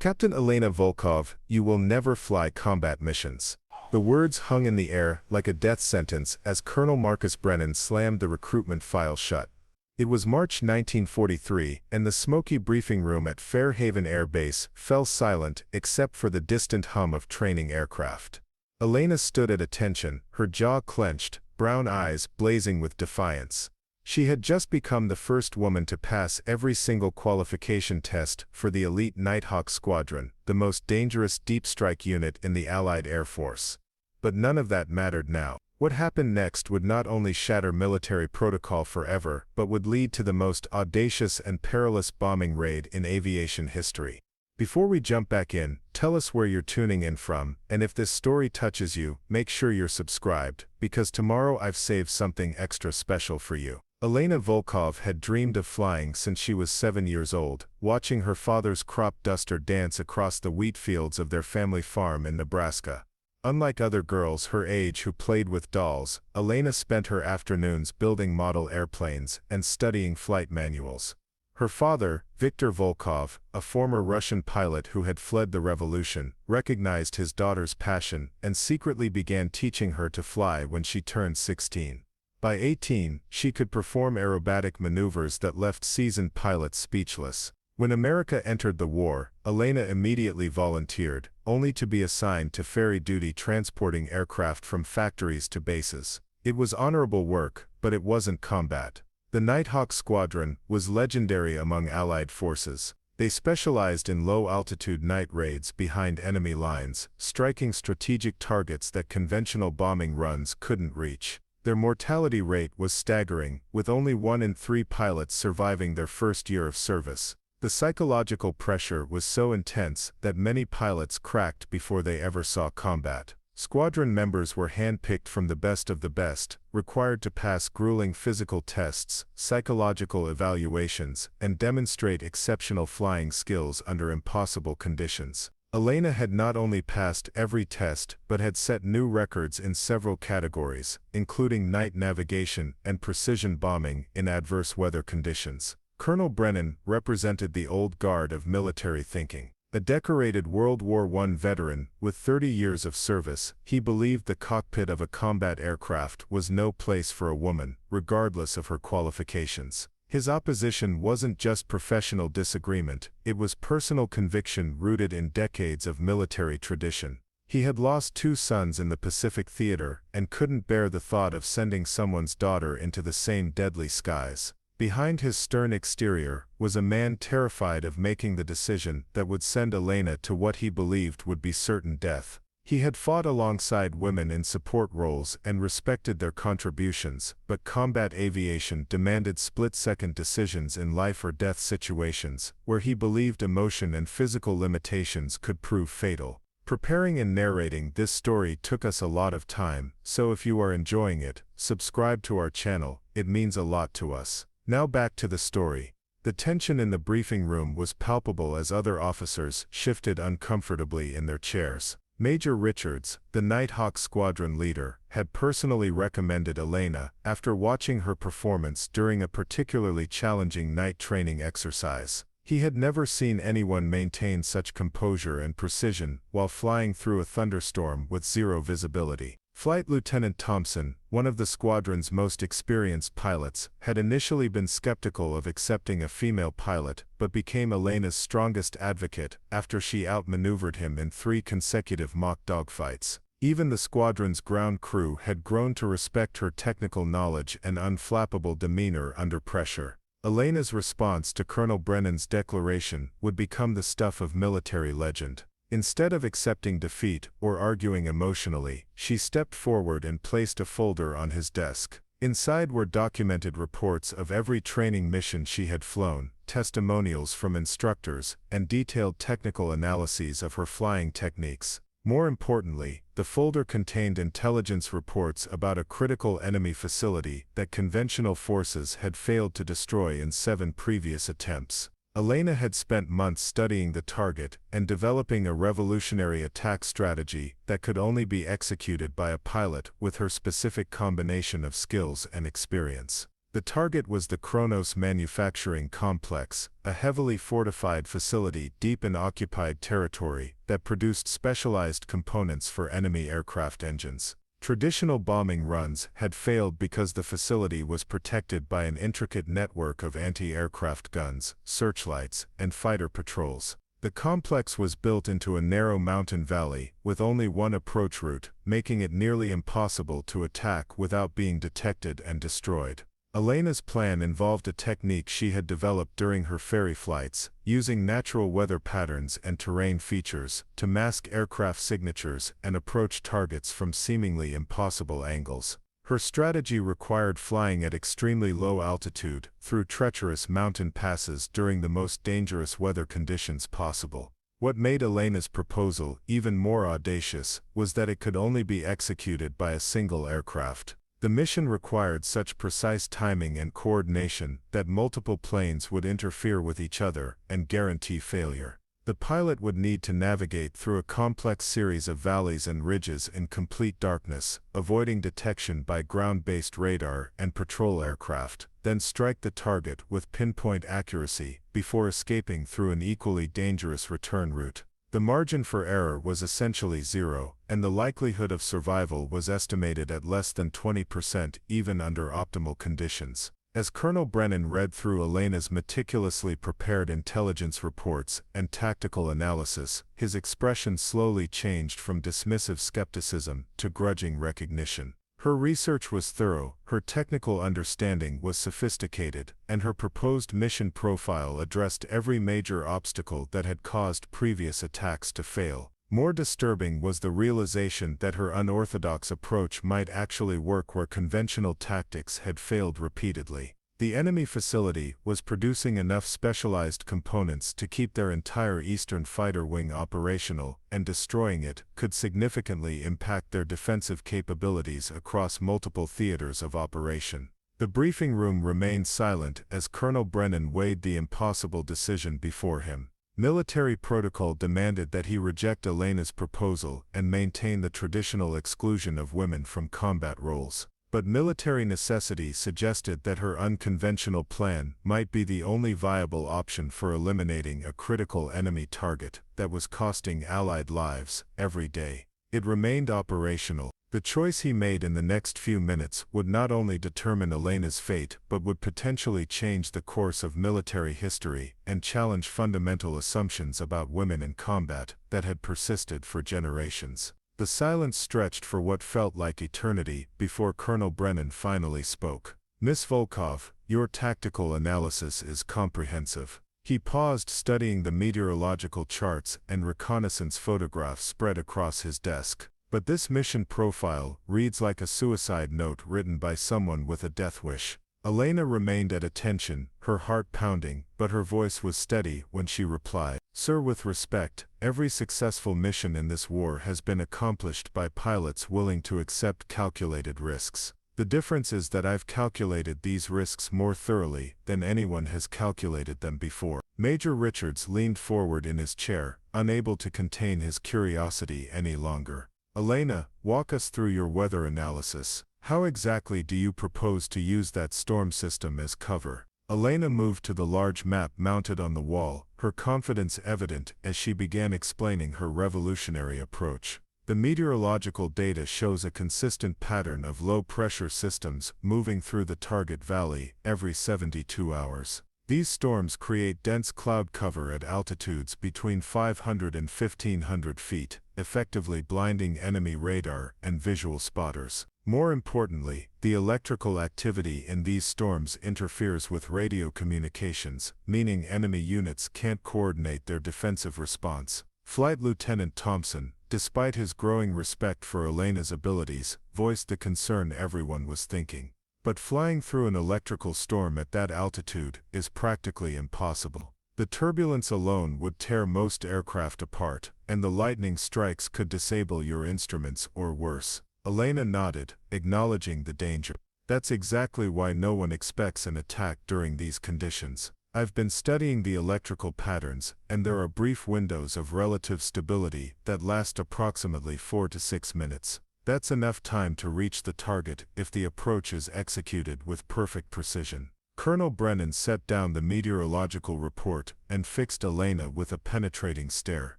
Captain Elena Volkov, you will never fly combat missions. The words hung in the air like a death sentence as Colonel Marcus Brennan slammed the recruitment file shut. It was March 1943, and the smoky briefing room at Fairhaven Air Base fell silent except for the distant hum of training aircraft. Elena stood at attention, her jaw clenched, brown eyes blazing with defiance. She had just become the first woman to pass every single qualification test for the elite Nighthawk Squadron, the most dangerous deep strike unit in the Allied Air Force. But none of that mattered now. What happened next would not only shatter military protocol forever, but would lead to the most audacious and perilous bombing raid in aviation history. Before we jump back in, tell us where you're tuning in from, and if this story touches you, make sure you're subscribed, because tomorrow I've saved something extra special for you. Elena Volkov had dreamed of flying since she was 7 years old, watching her father's crop duster dance across the wheat fields of their family farm in Nebraska. Unlike other girls her age who played with dolls, Elena spent her afternoons building model airplanes and studying flight manuals. Her father, Viktor Volkov, a former Russian pilot who had fled the revolution, recognized his daughter's passion and secretly began teaching her to fly when she turned 16. By 18, she could perform aerobatic maneuvers that left seasoned pilots speechless. When America entered the war, Elena immediately volunteered, only to be assigned to ferry duty transporting aircraft from factories to bases. It was honorable work, but it wasn't combat. The Nighthawk Squadron was legendary among Allied forces. They specialized in low-altitude night raids behind enemy lines, striking strategic targets that conventional bombing runs couldn't reach. Their mortality rate was staggering, with only 1 in 3 pilots surviving their first year of service. The psychological pressure was so intense that many pilots cracked before they ever saw combat. Squadron members were handpicked from the best of the best, required to pass grueling physical tests, psychological evaluations, and demonstrate exceptional flying skills under impossible conditions. Elena had not only passed every test but had set new records in several categories, including night navigation and precision bombing in adverse weather conditions. Colonel Brennan represented the old guard of military thinking. A decorated World War I veteran with 30 years of service, he believed the cockpit of a combat aircraft was no place for a woman, regardless of her qualifications. His opposition wasn't just professional disagreement, it was personal conviction rooted in decades of military tradition. He had lost 2 sons in the Pacific Theater and couldn't bear the thought of sending someone's daughter into the same deadly skies. Behind his stern exterior was a man terrified of making the decision that would send Elena to what he believed would be certain death. He had fought alongside women in support roles and respected their contributions, but combat aviation demanded split-second decisions in life or death situations, where he believed emotion and physical limitations could prove fatal. Preparing and narrating this story took us a lot of time, so if you are enjoying it, subscribe to our channel, it means a lot to us. Now back to the story. The tension in the briefing room was palpable as other officers shifted uncomfortably in their chairs. Major Richards, the Nighthawk Squadron leader, had personally recommended Elena after watching her performance during a particularly challenging night training exercise. He had never seen anyone maintain such composure and precision while flying through a thunderstorm with zero visibility. Flight Lieutenant Thompson, one of the squadron's most experienced pilots, had initially been skeptical of accepting a female pilot, but became Elena's strongest advocate after she outmaneuvered him in 3 consecutive mock dogfights. Even the squadron's ground crew had grown to respect her technical knowledge and unflappable demeanor under pressure. Elena's response to Colonel Brennan's declaration would become the stuff of military legend. Instead of accepting defeat or arguing emotionally, she stepped forward and placed a folder on his desk. Inside were documented reports of every training mission she had flown, testimonials from instructors, and detailed technical analyses of her flying techniques. More importantly, the folder contained intelligence reports about a critical enemy facility that conventional forces had failed to destroy in 7 previous attempts. Elena had spent months studying the target and developing a revolutionary attack strategy that could only be executed by a pilot with her specific combination of skills and experience. The target was the Kronos Manufacturing Complex, a heavily fortified facility deep in occupied territory that produced specialized components for enemy aircraft engines. Traditional bombing runs had failed because the facility was protected by an intricate network of anti-aircraft guns, searchlights, and fighter patrols. The complex was built into a narrow mountain valley, with only one approach route, making it nearly impossible to attack without being detected and destroyed. Elena's plan involved a technique she had developed during her ferry flights, using natural weather patterns and terrain features to mask aircraft signatures and approach targets from seemingly impossible angles. Her strategy required flying at extremely low altitude, through treacherous mountain passes during the most dangerous weather conditions possible. What made Elena's proposal even more audacious was that it could only be executed by a single aircraft. The mission required such precise timing and coordination that multiple planes would interfere with each other and guarantee failure. The pilot would need to navigate through a complex series of valleys and ridges in complete darkness, avoiding detection by ground-based radar and patrol aircraft, then strike the target with pinpoint accuracy before escaping through an equally dangerous return route. The margin for error was essentially zero, and the likelihood of survival was estimated at less than 20% even under optimal conditions. As Colonel Brennan read through Elena's meticulously prepared intelligence reports and tactical analysis, his expression slowly changed from dismissive skepticism to grudging recognition. Her research was thorough, her technical understanding was sophisticated, and her proposed mission profile addressed every major obstacle that had caused previous attacks to fail. More disturbing was the realization that her unorthodox approach might actually work where conventional tactics had failed repeatedly. The enemy facility was producing enough specialized components to keep their entire Eastern Fighter Wing operational, and destroying it could significantly impact their defensive capabilities across multiple theaters of operation. The briefing room remained silent as Colonel Brennan weighed the impossible decision before him. Military protocol demanded that he reject Elena's proposal and maintain the traditional exclusion of women from combat roles. But military necessity suggested that her unconventional plan might be the only viable option for eliminating a critical enemy target that was costing Allied lives every day. It remained operational. The choice he made in the next few minutes would not only determine Elena's fate but would potentially change the course of military history and challenge fundamental assumptions about women in combat that had persisted for generations. The silence stretched for what felt like eternity before Colonel Brennan finally spoke. "Miss Volkov, your tactical analysis is comprehensive." He paused, studying the meteorological charts and reconnaissance photographs spread across his desk. "But this mission profile reads like a suicide note written by someone with a death wish." Elena remained at attention, her heart pounding, but her voice was steady when she replied, "Sir, with respect, every successful mission in this war has been accomplished by pilots willing to accept calculated risks. The difference is that I've calculated these risks more thoroughly than anyone has calculated them before." Major Richards leaned forward in his chair, unable to contain his curiosity any longer. "Elena, walk us through your weather analysis. How exactly do you propose to use that storm system as cover?" Elena moved to the large map mounted on the wall, her confidence evident as she began explaining her revolutionary approach. "The meteorological data shows a consistent pattern of low-pressure systems moving through the target valley every 72 hours. These storms create dense cloud cover at altitudes between 500 and 1,500 feet, effectively blinding enemy radar and visual spotters. More importantly, the electrical activity in these storms interferes with radio communications, meaning enemy units can't coordinate their defensive response." Flight Lieutenant Thompson, despite his growing respect for Elena's abilities, voiced the concern everyone was thinking. "But flying through an electrical storm at that altitude is practically impossible. The turbulence alone would tear most aircraft apart, and the lightning strikes could disable your instruments or worse." Elena nodded, acknowledging the danger. "That's exactly why no one expects an attack during these conditions. I've been studying the electrical patterns, and there are brief windows of relative stability that last approximately 4 to 6 minutes. That's enough time to reach the target if the approach is executed with perfect precision. Colonel Brennan set down the meteorological report and fixed Elena with a penetrating stare.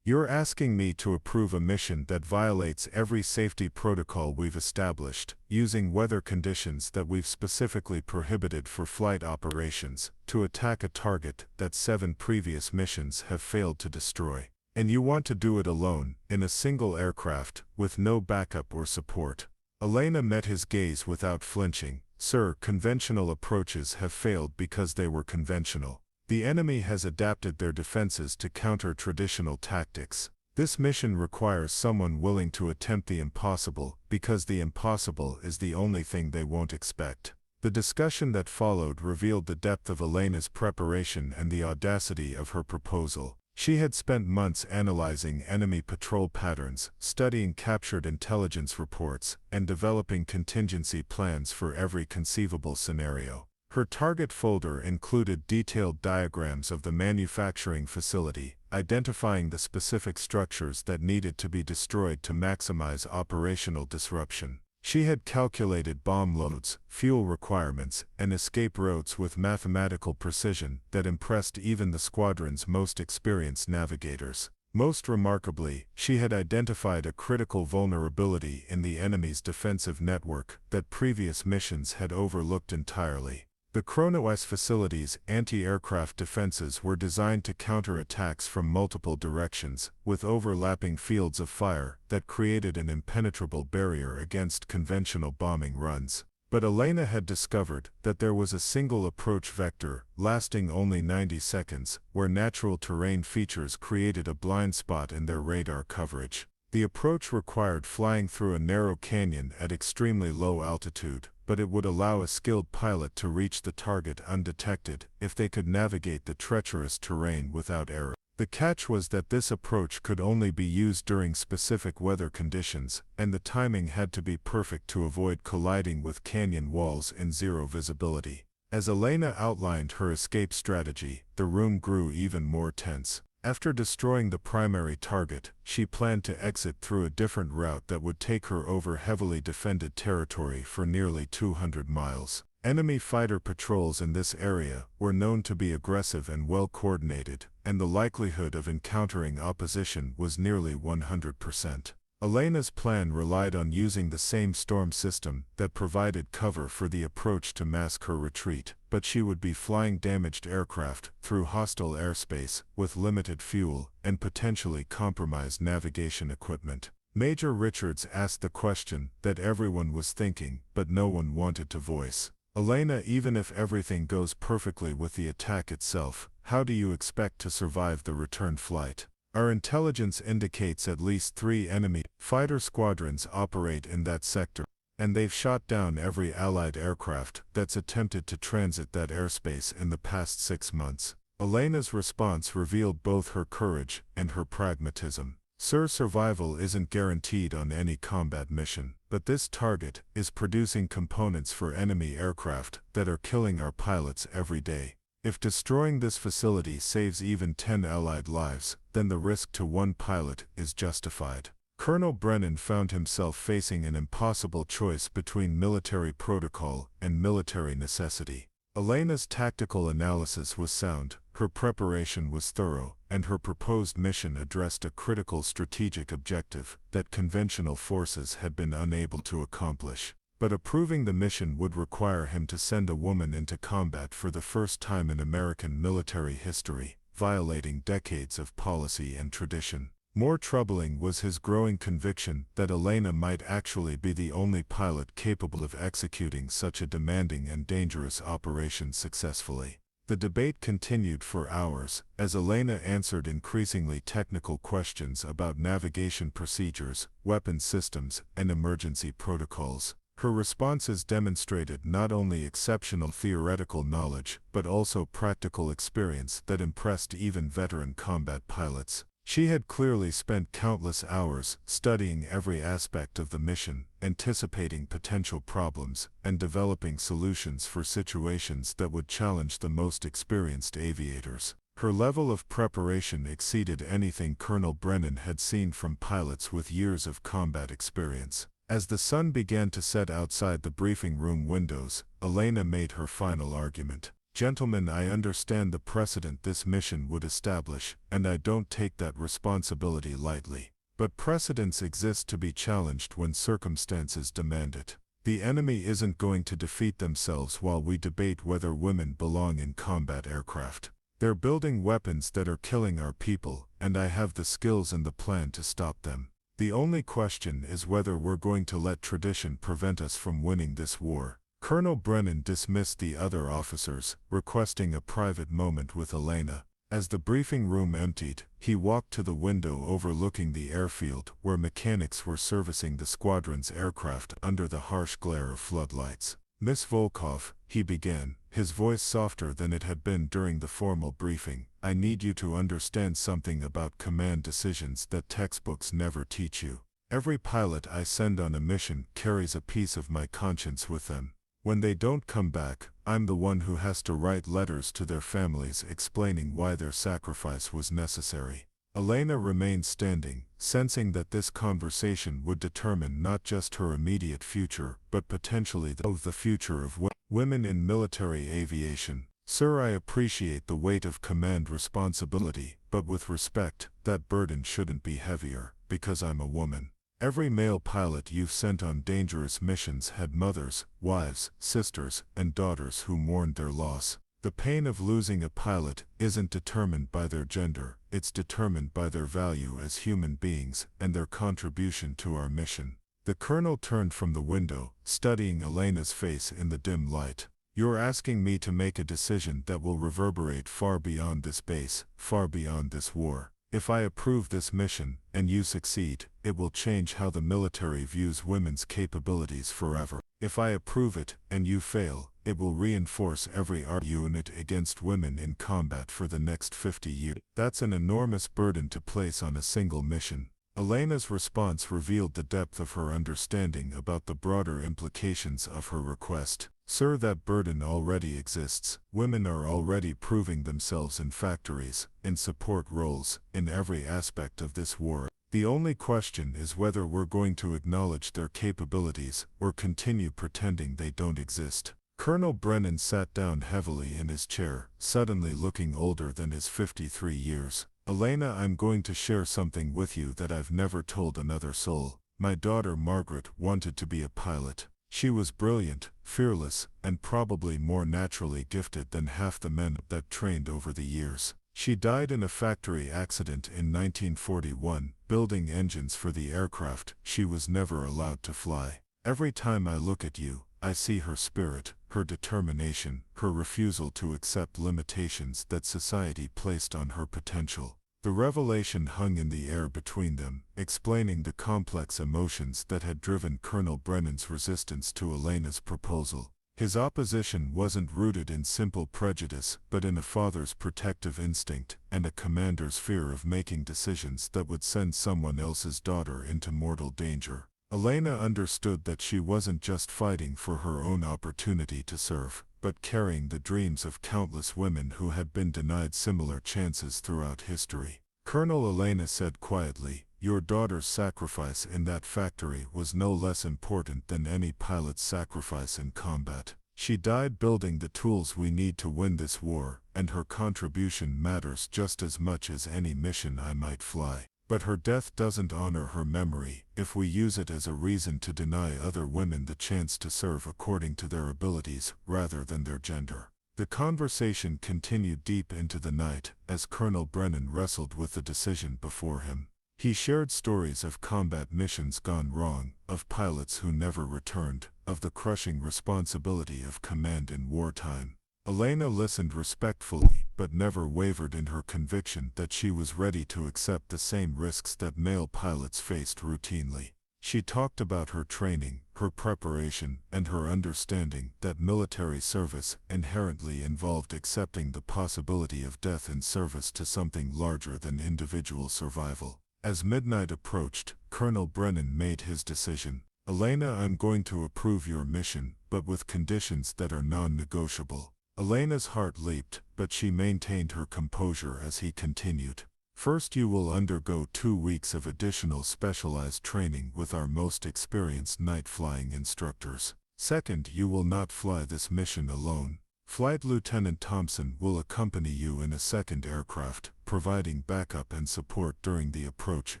You're asking me to approve a mission that violates every safety protocol we've established, using weather conditions that we've specifically prohibited for flight operations, to attack a target that 7 previous missions have failed to destroy. And you want to do it alone, in a single aircraft, with no backup or support. Elena met his gaze without flinching. Sir, conventional approaches have failed because they were conventional. The enemy has adapted their defenses to counter traditional tactics. This mission requires someone willing to attempt the impossible, because the impossible is the only thing they won't expect. The discussion that followed revealed the depth of Elena's preparation and the audacity of her proposal. She had spent months analyzing enemy patrol patterns, studying captured intelligence reports, and developing contingency plans for every conceivable scenario. Her target folder included detailed diagrams of the manufacturing facility, identifying the specific structures that needed to be destroyed to maximize operational disruption. She had calculated bomb loads, fuel requirements, and escape routes with mathematical precision that impressed even the squadron's most experienced navigators. Most remarkably, she had identified a critical vulnerability in the enemy's defensive network that previous missions had overlooked entirely. The Chrono-S facility's anti-aircraft defenses were designed to counter attacks from multiple directions, with overlapping fields of fire that created an impenetrable barrier against conventional bombing runs. But Elena had discovered that there was a single approach vector, lasting only 90 seconds, where natural terrain features created a blind spot in their radar coverage. The approach required flying through a narrow canyon at extremely low altitude, but it would allow a skilled pilot to reach the target undetected if they could navigate the treacherous terrain without error. The catch was that this approach could only be used during specific weather conditions, and the timing had to be perfect to avoid colliding with canyon walls in zero visibility. As Elena outlined her escape strategy, the room grew even more tense. After destroying the primary target, she planned to exit through a different route that would take her over heavily defended territory for nearly 200 miles. Enemy fighter patrols in this area were known to be aggressive and well coordinated, and the likelihood of encountering opposition was nearly 100%. Elena's plan relied on using the same storm system that provided cover for the approach to mask her retreat, but she would be flying damaged aircraft through hostile airspace with limited fuel and potentially compromised navigation equipment. Major Richards asked the question that everyone was thinking, but no one wanted to voice. Elena, even if everything goes perfectly with the attack itself, how do you expect to survive the return flight? Our intelligence indicates at least 3 enemy fighter squadrons operate in that sector, and they've shot down every Allied aircraft that's attempted to transit that airspace in the past 6 months. Elena's response revealed both her courage and her pragmatism. Sir, survival isn't guaranteed on any combat mission, but this target is producing components for enemy aircraft that are killing our pilots every day. If destroying this facility saves even 10 Allied lives, then the risk to one pilot is justified. Colonel Brennan found himself facing an impossible choice between military protocol and military necessity. Elena's tactical analysis was sound, her preparation was thorough, and her proposed mission addressed a critical strategic objective that conventional forces had been unable to accomplish. But approving the mission would require him to send a woman into combat for the first time in American military history, violating decades of policy and tradition. More troubling was his growing conviction that Elena might actually be the only pilot capable of executing such a demanding and dangerous operation successfully. The debate continued for hours, as Elena answered increasingly technical questions about navigation procedures, weapon systems, and emergency protocols. Her responses demonstrated not only exceptional theoretical knowledge, but also practical experience that impressed even veteran combat pilots. She had clearly spent countless hours studying every aspect of the mission, anticipating potential problems, and developing solutions for situations that would challenge the most experienced aviators. Her level of preparation exceeded anything Colonel Brennan had seen from pilots with years of combat experience. As the sun began to set outside the briefing room windows, Elena made her final argument. Gentlemen, I understand the precedent this mission would establish, and I don't take that responsibility lightly. But precedents exist to be challenged when circumstances demand it. The enemy isn't going to defeat themselves while we debate whether women belong in combat aircraft. They're building weapons that are killing our people, and I have the skills and the plan to stop them. The only question is whether we're going to let tradition prevent us from winning this war. Colonel Brennan dismissed the other officers, requesting a private moment with Elena. As the briefing room emptied, he walked to the window overlooking the airfield where mechanics were servicing the squadron's aircraft under the harsh glare of floodlights. Miss Volkov, he began, his voice softer than it had been during the formal briefing, I need you to understand something about command decisions that textbooks never teach you. Every pilot I send on a mission carries a piece of my conscience with them. When they don't come back, I'm the one who has to write letters to their families explaining why their sacrifice was necessary. Elena remained standing, sensing that this conversation would determine not just her immediate future, but potentially the future of women in military aviation. Sir, I appreciate the weight of command responsibility, but with respect, that burden shouldn't be heavier, because I'm a woman. Every male pilot you've sent on dangerous missions had mothers, wives, sisters, and daughters who mourned their loss. The pain of losing a pilot isn't determined by their gender, it's determined by their value as human beings and their contribution to our mission. The colonel turned from the window, studying Elena's face in the dim light. You're asking me to make a decision that will reverberate far beyond this base, far beyond this war. If I approve this mission, and you succeed, it will change how the military views women's capabilities forever. If I approve it, and you fail, it will reinforce every argument against women in combat for the next 50 years. That's an enormous burden to place on a single mission. Elena's response revealed the depth of her understanding about the broader implications of her request. Sir, that burden already exists. Women are already proving themselves in factories, in support roles, in every aspect of this war. The only question is whether we're going to acknowledge their capabilities or continue pretending they don't exist. Colonel Brennan sat down heavily in his chair, suddenly looking older than his 53 years. Elena, I'm going to share something with you that I've never told another soul. My daughter Margaret wanted to be a pilot. She was brilliant, fearless, and probably more naturally gifted than half the men that trained over the years. She died in a factory accident in 1941, building engines for the aircraft she was never allowed to fly. Every time I look at you, I see her spirit, her determination, her refusal to accept limitations that society placed on her potential. The revelation hung in the air between them, explaining the complex emotions that had driven Colonel Brennan's resistance to Elena's proposal. His opposition wasn't rooted in simple prejudice, but in a father's protective instinct and a commander's fear of making decisions that would send someone else's daughter into mortal danger. Elena understood that she wasn't just fighting for her own opportunity to serve, but carrying the dreams of countless women who had been denied similar chances throughout history. Colonel Elena said quietly, your daughter's sacrifice in that factory was no less important than any pilot's sacrifice in combat. She died building the tools we need to win this war, and her contribution matters just as much as any mission I might fly. But her death doesn't honor her memory if we use it as a reason to deny other women the chance to serve according to their abilities rather than their gender. The conversation continued deep into the night as Colonel Brennan wrestled with the decision before him. He shared stories of combat missions gone wrong, of pilots who never returned, of the crushing responsibility of command in wartime. Elena listened respectfully, but never wavered in her conviction that she was ready to accept the same risks that male pilots faced routinely. She talked about her training, her preparation, and her understanding that military service inherently involved accepting the possibility of death in service to something larger than individual survival. As midnight approached, Colonel Brennan made his decision. Elena, I'm going to approve your mission, but with conditions that are non-negotiable. Elena's heart leaped, but she maintained her composure as he continued. First, you will undergo 2 weeks of additional specialized training with our most experienced night flying instructors. Second, you will not fly this mission alone. Flight Lieutenant Thompson will accompany you in a second aircraft, providing backup and support during the approach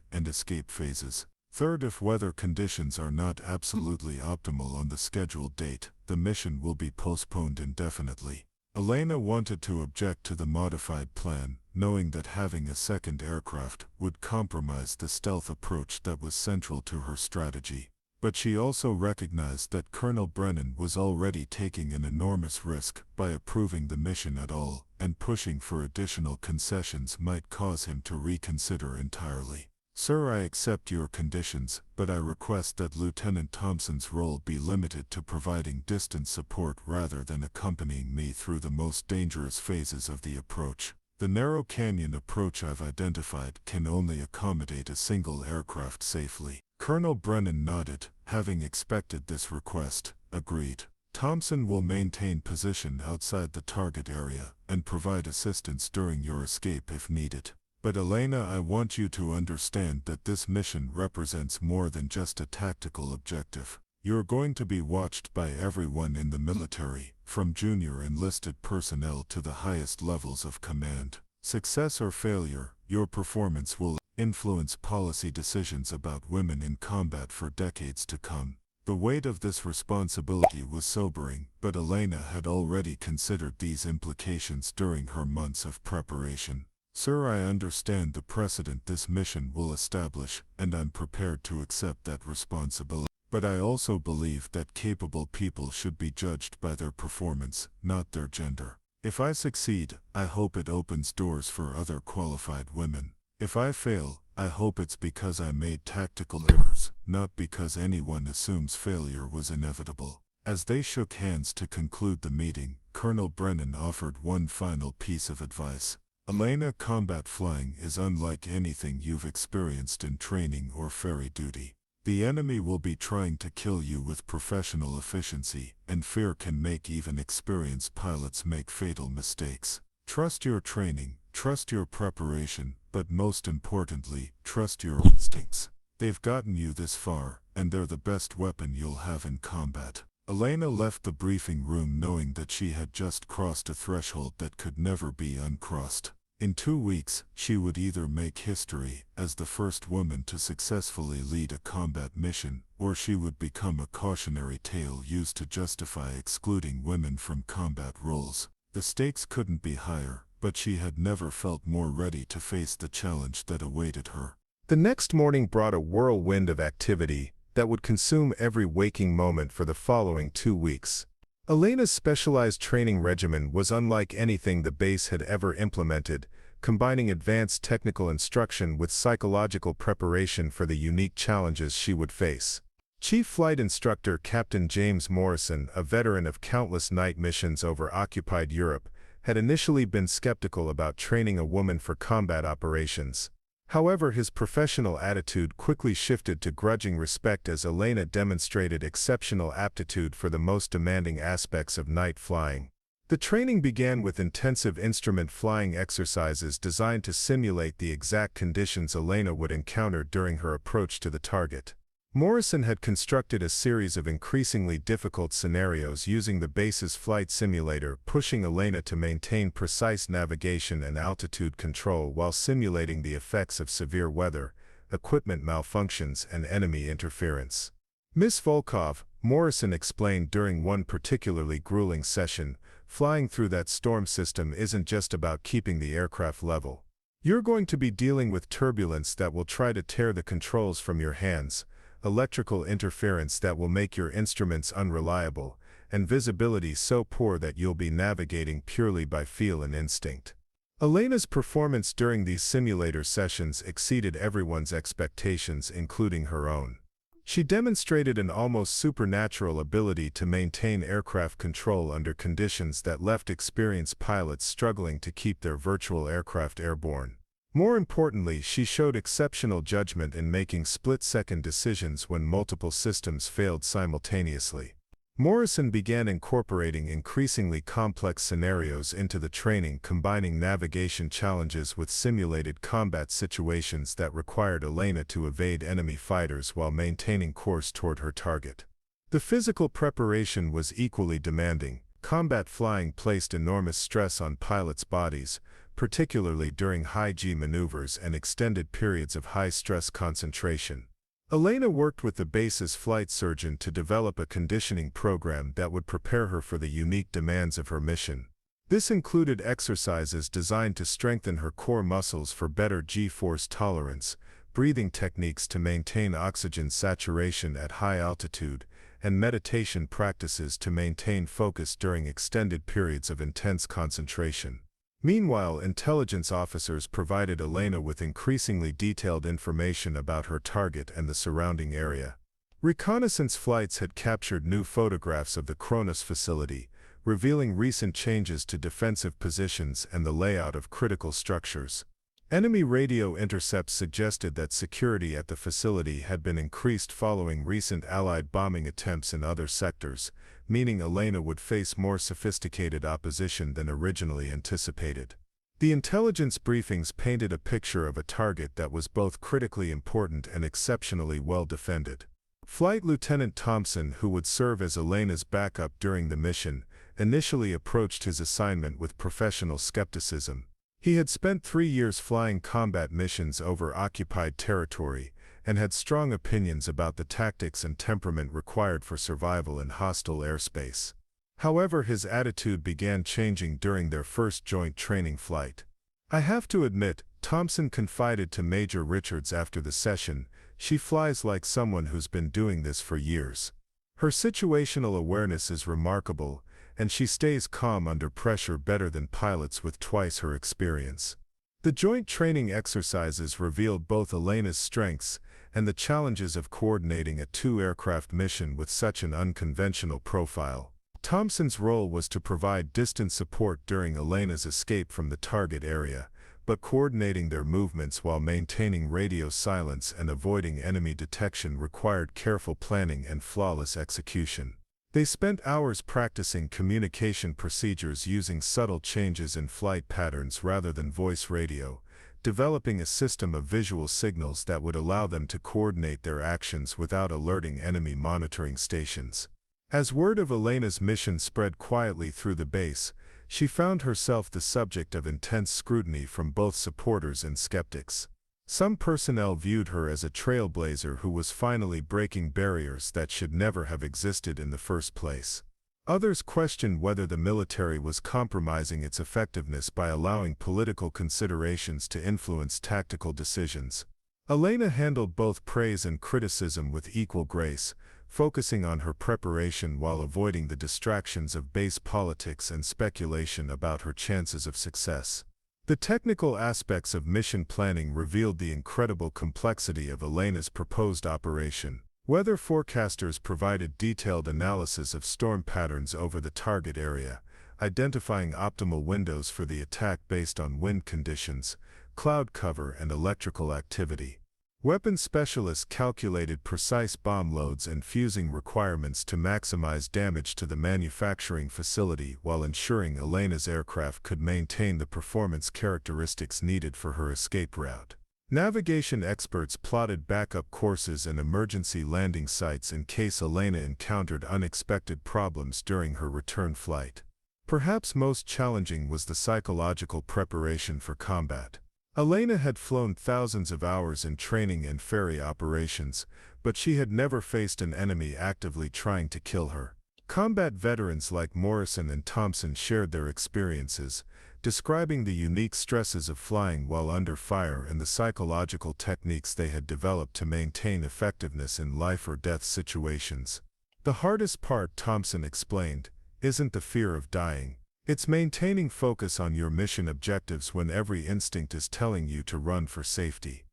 and escape phases. Third, if weather conditions are not absolutely optimal on the scheduled date, the mission will be postponed indefinitely. Elena wanted to object to the modified plan, knowing that having a second aircraft would compromise the stealth approach that was central to her strategy. But she also recognized that Colonel Brennan was already taking an enormous risk by approving the mission at all, and pushing for additional concessions might cause him to reconsider entirely. Sir, I accept your conditions, but I request that Lieutenant Thompson's role be limited to providing distant support rather than accompanying me through the most dangerous phases of the approach. The narrow canyon approach I've identified can only accommodate a single aircraft safely. Colonel Brennan nodded, having expected this request, agreed. Thompson will maintain position outside the target area and provide assistance during your escape if needed. But Elena, I want you to understand that this mission represents more than just a tactical objective. You're going to be watched by everyone in the military, from junior enlisted personnel to the highest levels of command. Success or failure, your performance will influence policy decisions about women in combat for decades to come. The weight of this responsibility was sobering, but Elena had already considered these implications during her months of preparation. Sir, I understand the precedent this mission will establish, and I'm prepared to accept that responsibility. But I also believe that capable people should be judged by their performance, not their gender. If I succeed, I hope it opens doors for other qualified women. If I fail, I hope it's because I made tactical errors, not because anyone assumes failure was inevitable. As they shook hands to conclude the meeting, Colonel Brennan offered one final piece of advice. Elena, combat flying is unlike anything you've experienced in training or ferry duty. The enemy will be trying to kill you with professional efficiency, and fear can make even experienced pilots make fatal mistakes. Trust your training, trust your preparation, but most importantly, trust your instincts. They've gotten you this far, and they're the best weapon you'll have in combat. Elena left the briefing room knowing that she had just crossed a threshold that could never be uncrossed. In 2 weeks, she would either make history as the first woman to successfully lead a combat mission, or she would become a cautionary tale used to justify excluding women from combat roles. The stakes couldn't be higher, but she had never felt more ready to face the challenge that awaited her. The next morning brought a whirlwind of activity that would consume every waking moment for the following 2 weeks. Elena's specialized training regimen was unlike anything the base had ever implemented, combining advanced technical instruction with psychological preparation for the unique challenges she would face. Chief Flight Instructor Captain James Morrison, a veteran of countless night missions over occupied Europe, had initially been skeptical about training a woman for combat operations. However, his professional attitude quickly shifted to grudging respect as Elena demonstrated exceptional aptitude for the most demanding aspects of night flying. The training began with intensive instrument flying exercises designed to simulate the exact conditions Elena would encounter during her approach to the target. Morrison had constructed a series of increasingly difficult scenarios using the base's flight simulator, pushing Elena to maintain precise navigation and altitude control while simulating the effects of severe weather, equipment malfunctions, and enemy interference. Miss Volkov, Morrison explained during one particularly grueling session, flying through that storm system isn't just about keeping the aircraft level. You're going to be dealing with turbulence that will try to tear the controls from your hands, electrical interference that will make your instruments unreliable, and visibility so poor that you'll be navigating purely by feel and instinct. Elena's performance during these simulator sessions exceeded everyone's expectations, including her own. She demonstrated an almost supernatural ability to maintain aircraft control under conditions that left experienced pilots struggling to keep their virtual aircraft airborne. More importantly, she showed exceptional judgment in making split-second decisions when multiple systems failed simultaneously. Morrison began incorporating increasingly complex scenarios into the training, combining navigation challenges with simulated combat situations that required Elena to evade enemy fighters while maintaining course toward her target. The physical preparation was equally demanding. Combat flying placed enormous stress on pilots' bodies, particularly during high-G maneuvers and extended periods of high-stress concentration. Elena worked with the base's flight surgeon to develop a conditioning program that would prepare her for the unique demands of her mission. This included exercises designed to strengthen her core muscles for better G-force tolerance, breathing techniques to maintain oxygen saturation at high altitude, and meditation practices to maintain focus during extended periods of intense concentration. Meanwhile, intelligence officers provided Elena with increasingly detailed information about her target and the surrounding area. Reconnaissance flights had captured new photographs of the Kronos facility, revealing recent changes to defensive positions and the layout of critical structures. Enemy radio intercepts suggested that security at the facility had been increased following recent Allied bombing attempts in other sectors, meaning Elena would face more sophisticated opposition than originally anticipated. The intelligence briefings painted a picture of a target that was both critically important and exceptionally well defended. Flight Lieutenant Thompson, who would serve as Elena's backup during the mission, initially approached his assignment with professional skepticism. He had spent 3 years flying combat missions over occupied territory, and had strong opinions about the tactics and temperament required for survival in hostile airspace. However, his attitude began changing during their first joint training flight. "I have to admit," Thompson confided to Major Richards after the session, "she flies like someone who's been doing this for years. Her situational awareness is remarkable, and she stays calm under pressure better than pilots with twice her experience." The joint training exercises revealed both Elena's strengths and the challenges of coordinating a two-aircraft mission with such an unconventional profile. Thompson's role was to provide distant support during Elena's escape from the target area, but coordinating their movements while maintaining radio silence and avoiding enemy detection required careful planning and flawless execution. They spent hours practicing communication procedures using subtle changes in flight patterns rather than voice radio, developing a system of visual signals that would allow them to coordinate their actions without alerting enemy monitoring stations. As word of Elena's mission spread quietly through the base, she found herself the subject of intense scrutiny from both supporters and skeptics. Some personnel viewed her as a trailblazer who was finally breaking barriers that should never have existed in the first place. Others questioned whether the military was compromising its effectiveness by allowing political considerations to influence tactical decisions. Elena handled both praise and criticism with equal grace, focusing on her preparation while avoiding the distractions of base politics and speculation about her chances of success. The technical aspects of mission planning revealed the incredible complexity of Elena's proposed operation. Weather forecasters provided detailed analysis of storm patterns over the target area, identifying optimal windows for the attack based on wind conditions, cloud cover, and electrical activity. Weapons specialists calculated precise bomb loads and fusing requirements to maximize damage to the manufacturing facility while ensuring Elena's aircraft could maintain the performance characteristics needed for her escape route. Navigation experts plotted backup courses and emergency landing sites in case Elena encountered unexpected problems during her return flight. Perhaps most challenging was the psychological preparation for combat. Elena had flown thousands of hours in training and ferry operations, but she had never faced an enemy actively trying to kill her. Combat veterans like Morrison and Thompson shared their experiences, describing the unique stresses of flying while under fire and the psychological techniques they had developed to maintain effectiveness in life-or-death situations. "The hardest part," Thompson explained, "isn't the fear of dying. It's maintaining focus on your mission objectives when every instinct is telling you to run for safety."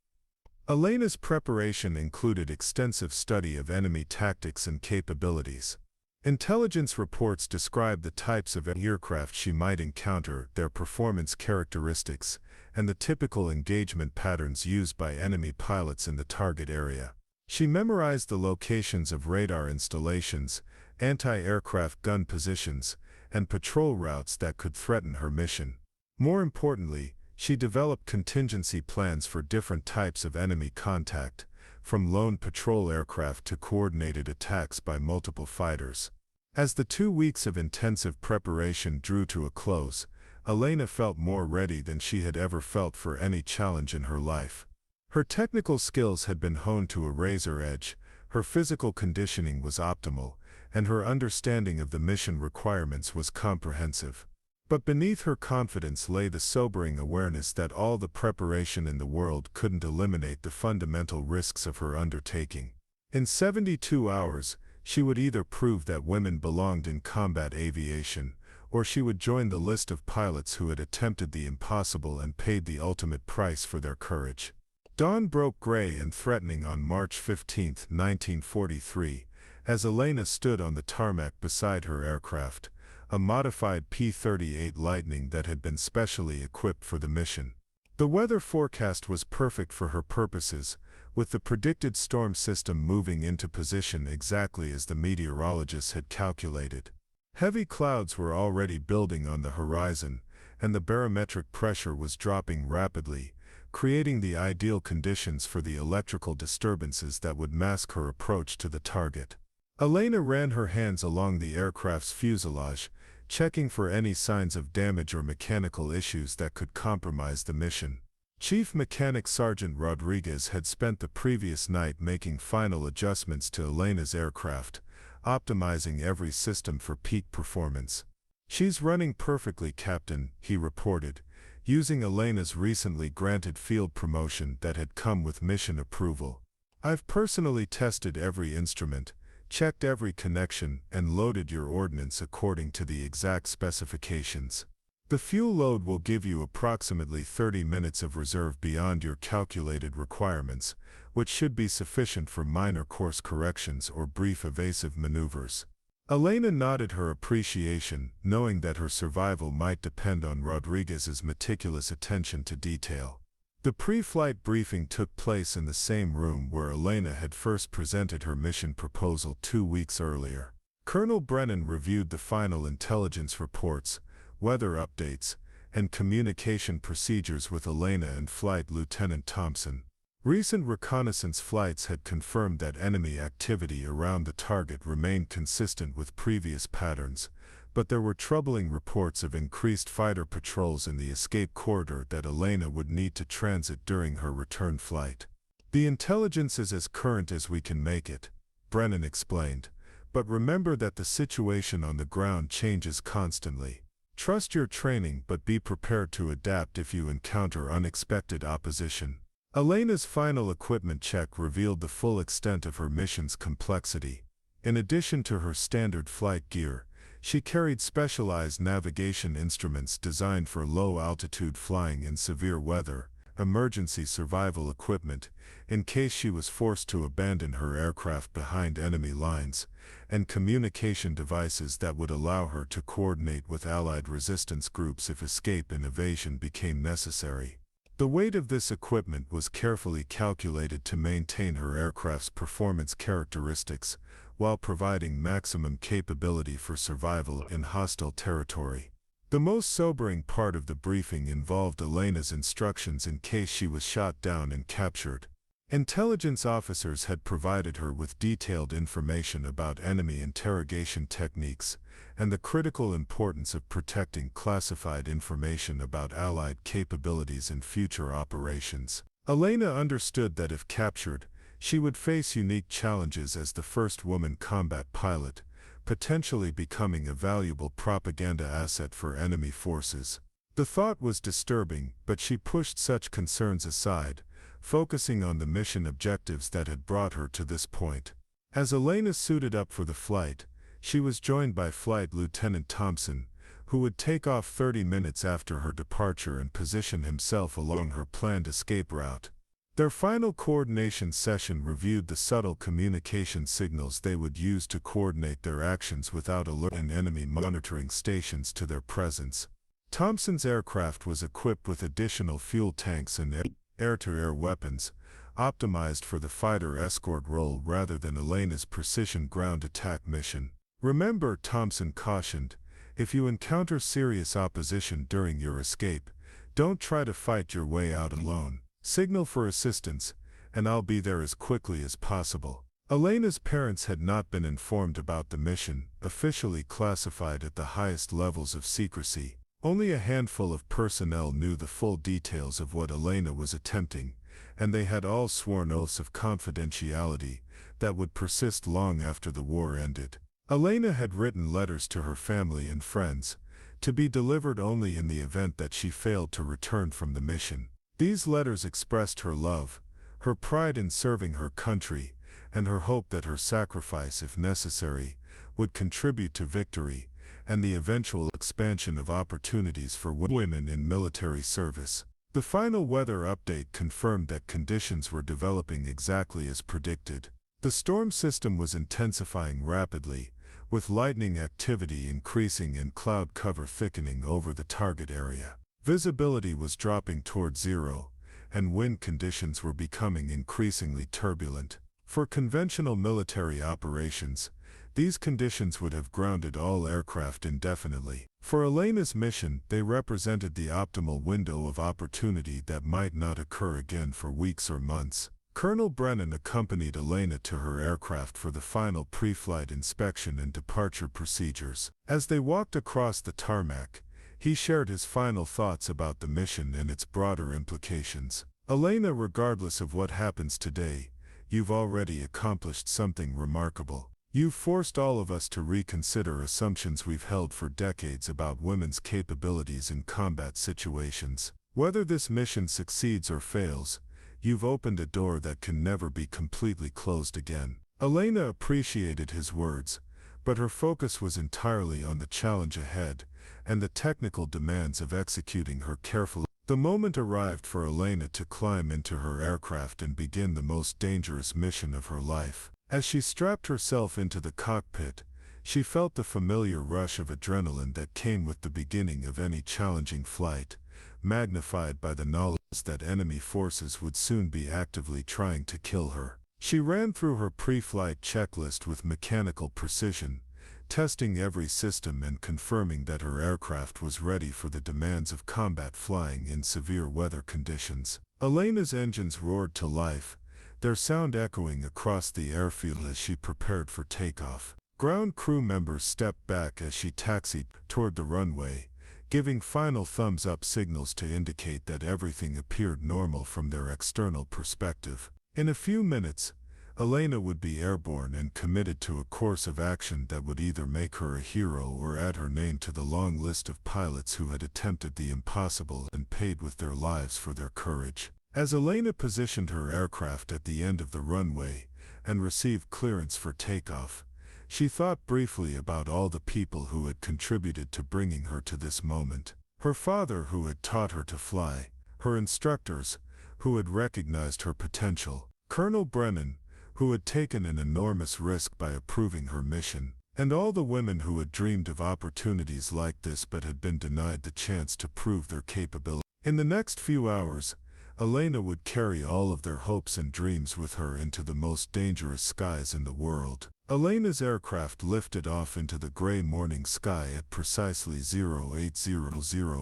Elena's preparation included extensive study of enemy tactics and capabilities. Intelligence reports described the types of aircraft she might encounter, their performance characteristics, and the typical engagement patterns used by enemy pilots in the target area. She memorized the locations of radar installations, anti-aircraft gun positions, and patrol routes that could threaten her mission. More importantly, she developed contingency plans for different types of enemy contact, from lone patrol aircraft to coordinated attacks by multiple fighters. As the 2 weeks of intensive preparation drew to a close, Elena felt more ready than she had ever felt for any challenge in her life. Her technical skills had been honed to a razor edge, her physical conditioning was optimal, and her understanding of the mission requirements was comprehensive. But beneath her confidence lay the sobering awareness that all the preparation in the world couldn't eliminate the fundamental risks of her undertaking. In 72 hours, she would either prove that women belonged in combat aviation, or she would join the list of pilots who had attempted the impossible and paid the ultimate price for their courage. Dawn broke gray and threatening on March 15, 1943, as Elena stood on the tarmac beside her aircraft, a modified P-38 Lightning that had been specially equipped for the mission. The weather forecast was perfect for her purposes, with the predicted storm system moving into position exactly as the meteorologists had calculated. Heavy clouds were already building on the horizon, and the barometric pressure was dropping rapidly, creating the ideal conditions for the electrical disturbances that would mask her approach to the target. Elena ran her hands along the aircraft's fuselage, checking for any signs of damage or mechanical issues that could compromise the mission. Chief Mechanic Sergeant Rodriguez had spent the previous night making final adjustments to Elena's aircraft, optimizing every system for peak performance. "She's running perfectly, Captain," he reported, using Elena's recently granted field promotion that had come with mission approval. "I've personally tested every instrument, checked every connection, and loaded your ordnance according to the exact specifications. The fuel load will give you approximately 30 minutes of reserve beyond your calculated requirements, which should be sufficient for minor course corrections or brief evasive maneuvers." Elena nodded her appreciation, knowing that her survival might depend on Rodriguez's meticulous attention to detail. The pre-flight briefing took place in the same room where Elena had first presented her mission proposal 2 weeks earlier. Colonel Brennan reviewed the final intelligence reports, weather updates, and communication procedures with Elena and Flight Lieutenant Thompson. Recent reconnaissance flights had confirmed that enemy activity around the target remained consistent with previous patterns, but there were troubling reports of increased fighter patrols in the escape corridor that Elena would need to transit during her return flight. "The intelligence is as current as we can make it," Brennan explained, "but remember that the situation on the ground changes constantly. Trust your training but be prepared to adapt if you encounter unexpected opposition." Elena's final equipment check revealed the full extent of her mission's complexity. In addition to her standard flight gear, she carried specialized navigation instruments designed for low-altitude flying in severe weather, emergency survival equipment, in case she was forced to abandon her aircraft behind enemy lines, and communication devices that would allow her to coordinate with Allied resistance groups if escape and evasion became necessary. The weight of this equipment was carefully calculated to maintain her aircraft's performance characteristics, while providing maximum capability for survival in hostile territory. The most sobering part of the briefing involved Elena's instructions in case she was shot down and captured. Intelligence officers had provided her with detailed information about enemy interrogation techniques, and the critical importance of protecting classified information about Allied capabilities in future operations. Elena understood that if captured, she would face unique challenges as the first woman combat pilot, potentially becoming a valuable propaganda asset for enemy forces. The thought was disturbing, but she pushed such concerns aside, focusing on the mission objectives that had brought her to this point. As Elena suited up for the flight, she was joined by Flight Lieutenant Thompson, who would take off 30 minutes after her departure and position himself along her planned escape route. Their final coordination session reviewed the subtle communication signals they would use to coordinate their actions without alerting enemy monitoring stations to their presence. Thompson's aircraft was equipped with additional fuel tanks and air-to-air weapons, optimized for the fighter escort role rather than Elena's precision ground attack mission. Remember, Thompson cautioned, if you encounter serious opposition during your escape, don't try to fight your way out alone. Signal for assistance, and I'll be there as quickly as possible. Elena's parents had not been informed about the mission, officially classified at the highest levels of secrecy. Only a handful of personnel knew the full details of what Elena was attempting, and they had all sworn oaths of confidentiality that would persist long after the war ended. Elena had written letters to her family and friends, to be delivered only in the event that she failed to return from the mission. These letters expressed her love, her pride in serving her country, and her hope that her sacrifice, if necessary, would contribute to victory and the eventual expansion of opportunities for women in military service. The final weather update confirmed that conditions were developing exactly as predicted. The storm system was intensifying rapidly, with lightning activity increasing and cloud cover thickening over the target area. Visibility was dropping toward zero, and wind conditions were becoming increasingly turbulent. For conventional military operations, these conditions would have grounded all aircraft indefinitely. For Elena's mission, they represented the optimal window of opportunity that might not occur again for weeks or months. Colonel Brennan accompanied Elena to her aircraft for the final pre-flight inspection and departure procedures. As they walked across the tarmac, he shared his final thoughts about the mission and its broader implications. Elena, regardless of what happens today, you've already accomplished something remarkable. You've forced all of us to reconsider assumptions we've held for decades about women's capabilities in combat situations. Whether this mission succeeds or fails, you've opened a door that can never be completely closed again. Elena appreciated his words, but her focus was entirely on the challenge ahead and the technical demands of executing her carefully. The moment arrived for Elena to climb into her aircraft and begin the most dangerous mission of her life. As she strapped herself into the cockpit, she felt the familiar rush of adrenaline that came with the beginning of any challenging flight, magnified by the knowledge that enemy forces would soon be actively trying to kill her. She ran through her pre-flight checklist with mechanical precision, testing every system and confirming that her aircraft was ready for the demands of combat flying in severe weather conditions. Elena's engines roared to life, their sound echoing across the airfield as she prepared for takeoff. Ground crew members stepped back as she taxied toward the runway, giving final thumbs-up signals to indicate that everything appeared normal from their external perspective. In a few minutes, Elena would be airborne and committed to a course of action that would either make her a hero or add her name to the long list of pilots who had attempted the impossible and paid with their lives for their courage. As Elena positioned her aircraft at the end of the runway and received clearance for takeoff, she thought briefly about all the people who had contributed to bringing her to this moment. Her father, who had taught her to fly, her instructors, who had recognized her potential, Colonel Brennan, who had taken an enormous risk by approving her mission, and all the women who had dreamed of opportunities like this but had been denied the chance to prove their capability. In the next few hours, Elena would carry all of their hopes and dreams with her into the most dangerous skies in the world. Elena's aircraft lifted off into the gray morning sky at precisely 0800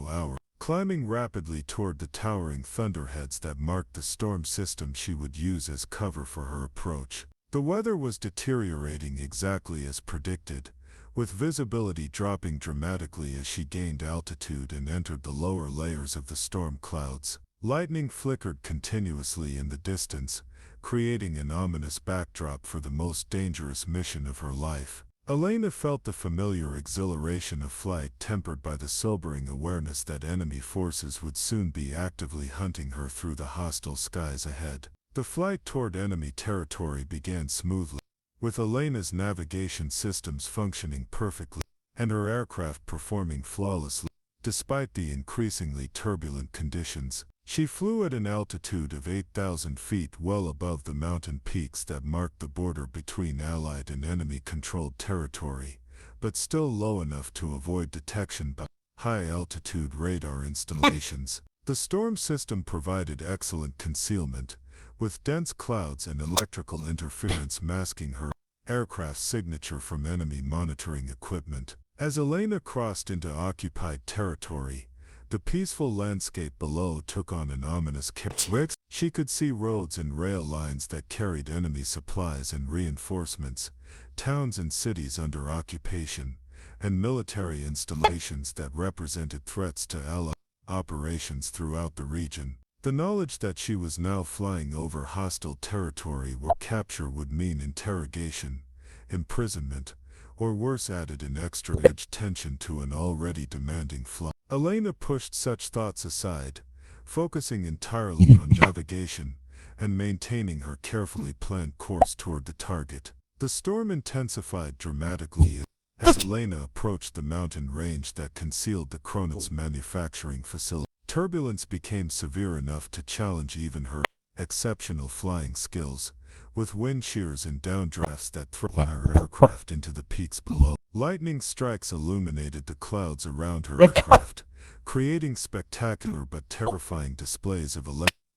hour, climbing rapidly toward the towering thunderheads that marked the storm system she would use as cover for her approach. The weather was deteriorating exactly as predicted, with visibility dropping dramatically as she gained altitude and entered the lower layers of the storm clouds. Lightning flickered continuously in the distance, creating an ominous backdrop for the most dangerous mission of her life. Elena felt the familiar exhilaration of flight tempered by the sobering awareness that enemy forces would soon be actively hunting her through the hostile skies ahead. The flight toward enemy territory began smoothly, with Elena's navigation systems functioning perfectly, and her aircraft performing flawlessly. Despite the increasingly turbulent conditions, she flew at an altitude of 8,000 feet, well above the mountain peaks that marked the border between Allied and enemy-controlled territory, but still low enough to avoid detection by high-altitude radar installations. The storm system provided excellent concealment, with dense clouds and electrical interference masking her, aircraft signature from enemy monitoring equipment. As Elena crossed into occupied territory, the peaceful landscape below took on an ominous character. She could see roads and rail lines that carried enemy supplies and reinforcements, towns and cities under occupation, and military installations that represented threats to Allied operations throughout the region. The knowledge that she was now flying over hostile territory where capture would mean interrogation, imprisonment, or worse added an extra-edge tension to an already demanding flight. Elena pushed such thoughts aside, focusing entirely on navigation and maintaining her carefully planned course toward the target. The storm intensified dramatically as Elena approached the mountain range that concealed the Kronos manufacturing facility. Turbulence became severe enough to challenge even her exceptional flying skills, with wind shears and downdrafts that threw her aircraft into the peaks below. Lightning strikes illuminated the clouds around her aircraft, creating spectacular but terrifying displays of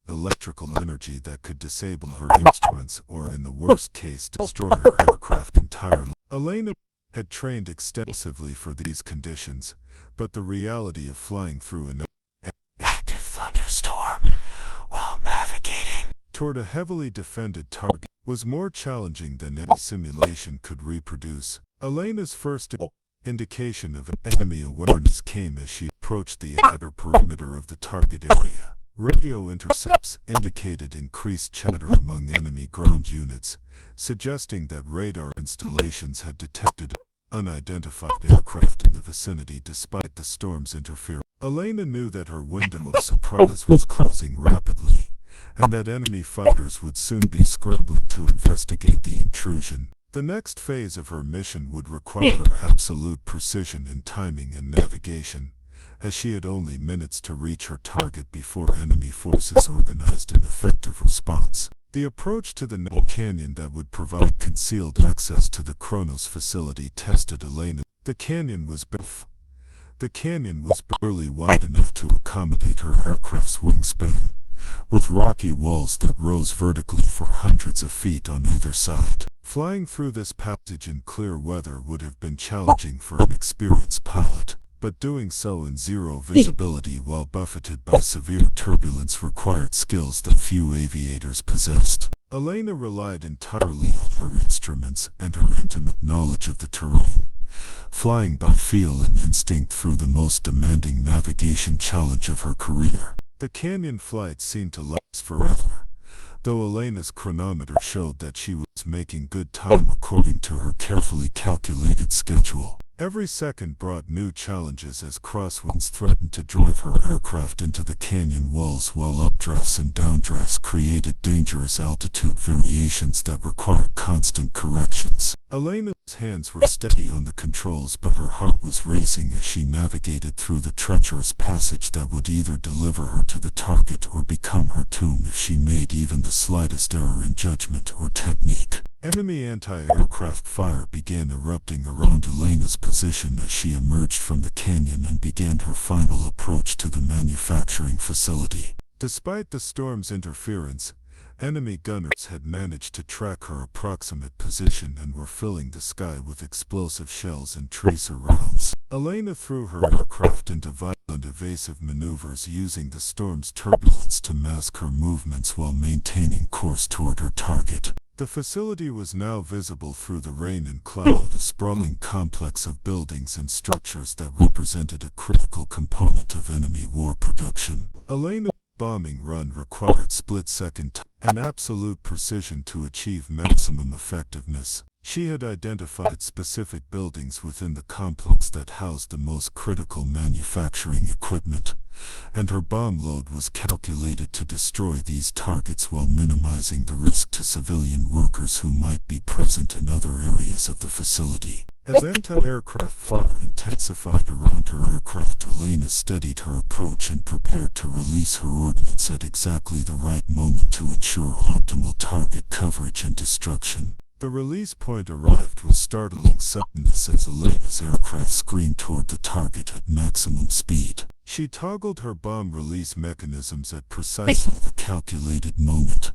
electrical energy that could disable her instruments or, in the worst case, destroy her aircraft entirely. Elena had trained extensively for these conditions, but the reality of flying through an active thunderstorm while navigating toward a heavily defended target was more challenging than any simulation could reproduce. Elena's first indication of enemy awareness came as she approached the outer perimeter of the target area. Radio intercepts indicated increased chatter among enemy ground units, suggesting that radar installations had detected unidentified aircraft in the vicinity despite the storm's interference. Elena knew that her window of surprise was closing rapidly, and that enemy fighters would soon be scrambling to investigate the intrusion. The next phase of her mission would require absolute precision in timing and navigation, as she had only minutes to reach her target before enemy forces organized an effective response. The approach to the canyon that would provide concealed access to the Kronos facility tested Elena. The canyon was barely wide enough to accommodate her aircraft's wingspan, with rocky walls that rose vertically for hundreds of feet on either side. Flying through this passage in clear weather would have been challenging for an experienced pilot, but doing so in zero visibility while buffeted by severe turbulence required skills that few aviators possessed. Elena relied entirely on her instruments and her intimate knowledge of the terrain, flying by feel and instinct through the most demanding navigation challenge of her career. The canyon flight seemed to last forever, though Elena's chronometer showed that she was making good time according to her carefully calculated schedule. Every second brought new challenges as crosswinds threatened to drive her aircraft into the canyon walls, while updrafts and downdrafts created dangerous altitude variations that required constant corrections. Elena's hands were steady on the controls, but her heart was racing as she navigated through the treacherous passage that would either deliver her to the target or become her tomb if she made even the slightest error in judgment or technique. Enemy anti-aircraft fire began erupting around Elena's position as she emerged from the canyon and began her final approach to the manufacturing facility. Despite the storm's interference, enemy gunners had managed to track her approximate position and were filling the sky with explosive shells and tracer rounds. Elena threw her aircraft into violent evasive maneuvers, using the storm's turbulence to mask her movements while maintaining course toward her target. The facility was now visible through the rain and cloud, a sprawling complex of buildings and structures that represented a critical component of enemy war production. Elena's bombing run required split-second time and absolute precision to achieve maximum effectiveness. She had identified specific buildings within the complex that housed the most critical manufacturing equipment, and her bomb load was calculated to destroy these targets while minimizing the risk to civilian workers who might be present in other areas of the facility. As anti-aircraft fire intensified around her aircraft, Elena steadied her approach and prepared to release her ordnance at exactly the right moment to ensure optimal target coverage and destruction. The release point arrived with startling suddenness as Elena's aircraft screamed toward the target at maximum speed. She toggled her bomb release mechanisms at precisely the calculated moment,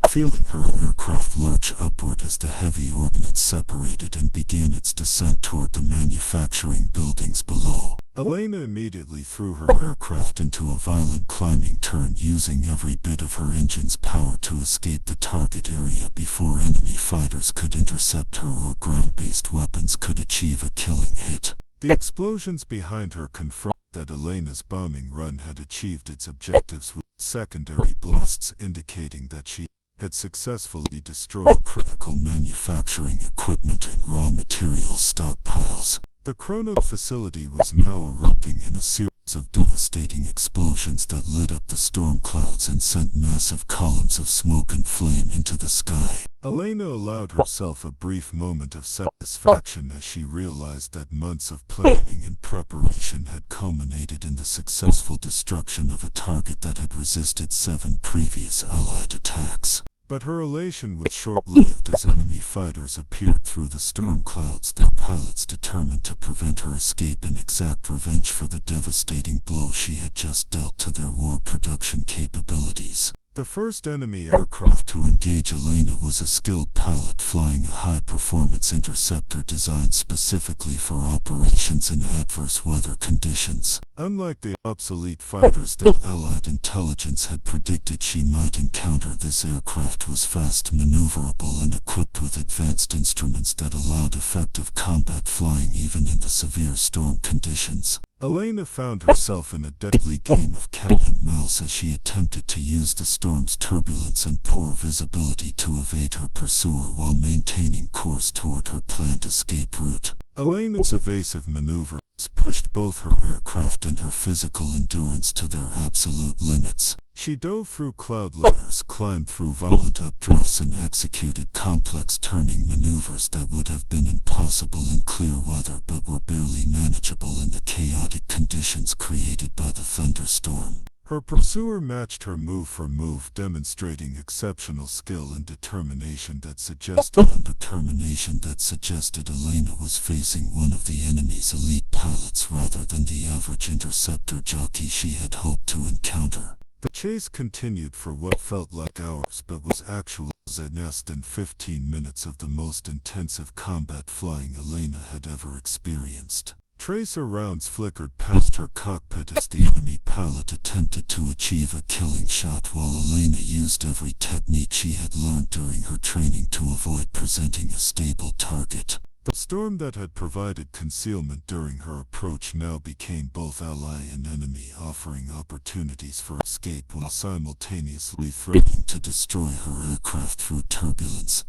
feeling her aircraft lurch upward as the heavy ordnance separated and began its descent toward the manufacturing buildings below. Elena immediately threw her aircraft into a violent climbing turn, using every bit of her engine's power to escape the target area before enemy fighters could intercept her or ground-based weapons could achieve a killing hit. The explosions behind her confirmed that Elena's bombing run had achieved its objectives, with secondary blasts indicating that she had successfully destroyed critical manufacturing equipment and raw material stockpiles. The Chrono facility was now erupting in a series of devastating explosions that lit up the storm clouds and sent massive columns of smoke and flame into the sky. Elena allowed herself a brief moment of satisfaction as she realized that months of planning and preparation had culminated in the successful destruction of a target that had resisted 7 previous Allied attacks. But her elation was short-lived as enemy fighters appeared through the storm clouds, their pilots determined to prevent her escape and exact revenge for the devastating blow she had just dealt to their war production capabilities. The first enemy aircraft to engage Elena was a skilled pilot flying a high-performance interceptor designed specifically for operations in adverse weather conditions. Unlike the obsolete fighters that Allied intelligence had predicted she might encounter, this aircraft was fast, maneuverable, and equipped with advanced instruments that allowed effective combat flying even in the severe storm conditions. Elena found herself in a deadly game of cat and mouse as she attempted to use the storm's turbulence and poor visibility to evade her pursuer while maintaining course toward her planned escape route. Elena's evasive maneuvers pushed both her aircraft and her physical endurance to their absolute limits. She dove through cloud layers, climbed through violent updrafts, and executed complex turning maneuvers that would have been impossible in clear weather but were barely manageable in the chaotic conditions created by the thunderstorm. Her pursuer matched her move for move, demonstrating exceptional skill and determination that suggested Elena was facing one of the enemy's elite pilots rather than the average interceptor jockey she had hoped to encounter. The chase continued for what felt like hours but was actually less than 15 minutes of the most intensive combat flying Elena had ever experienced. Tracer rounds flickered past her cockpit as the enemy pilot attempted to achieve a killing shot, while Elena used every technique she had learned during her training to avoid presenting a stable target. The storm that had provided concealment during her approach now became both ally and enemy, offering opportunities for escape while simultaneously threatening to destroy her aircraft through turbulence,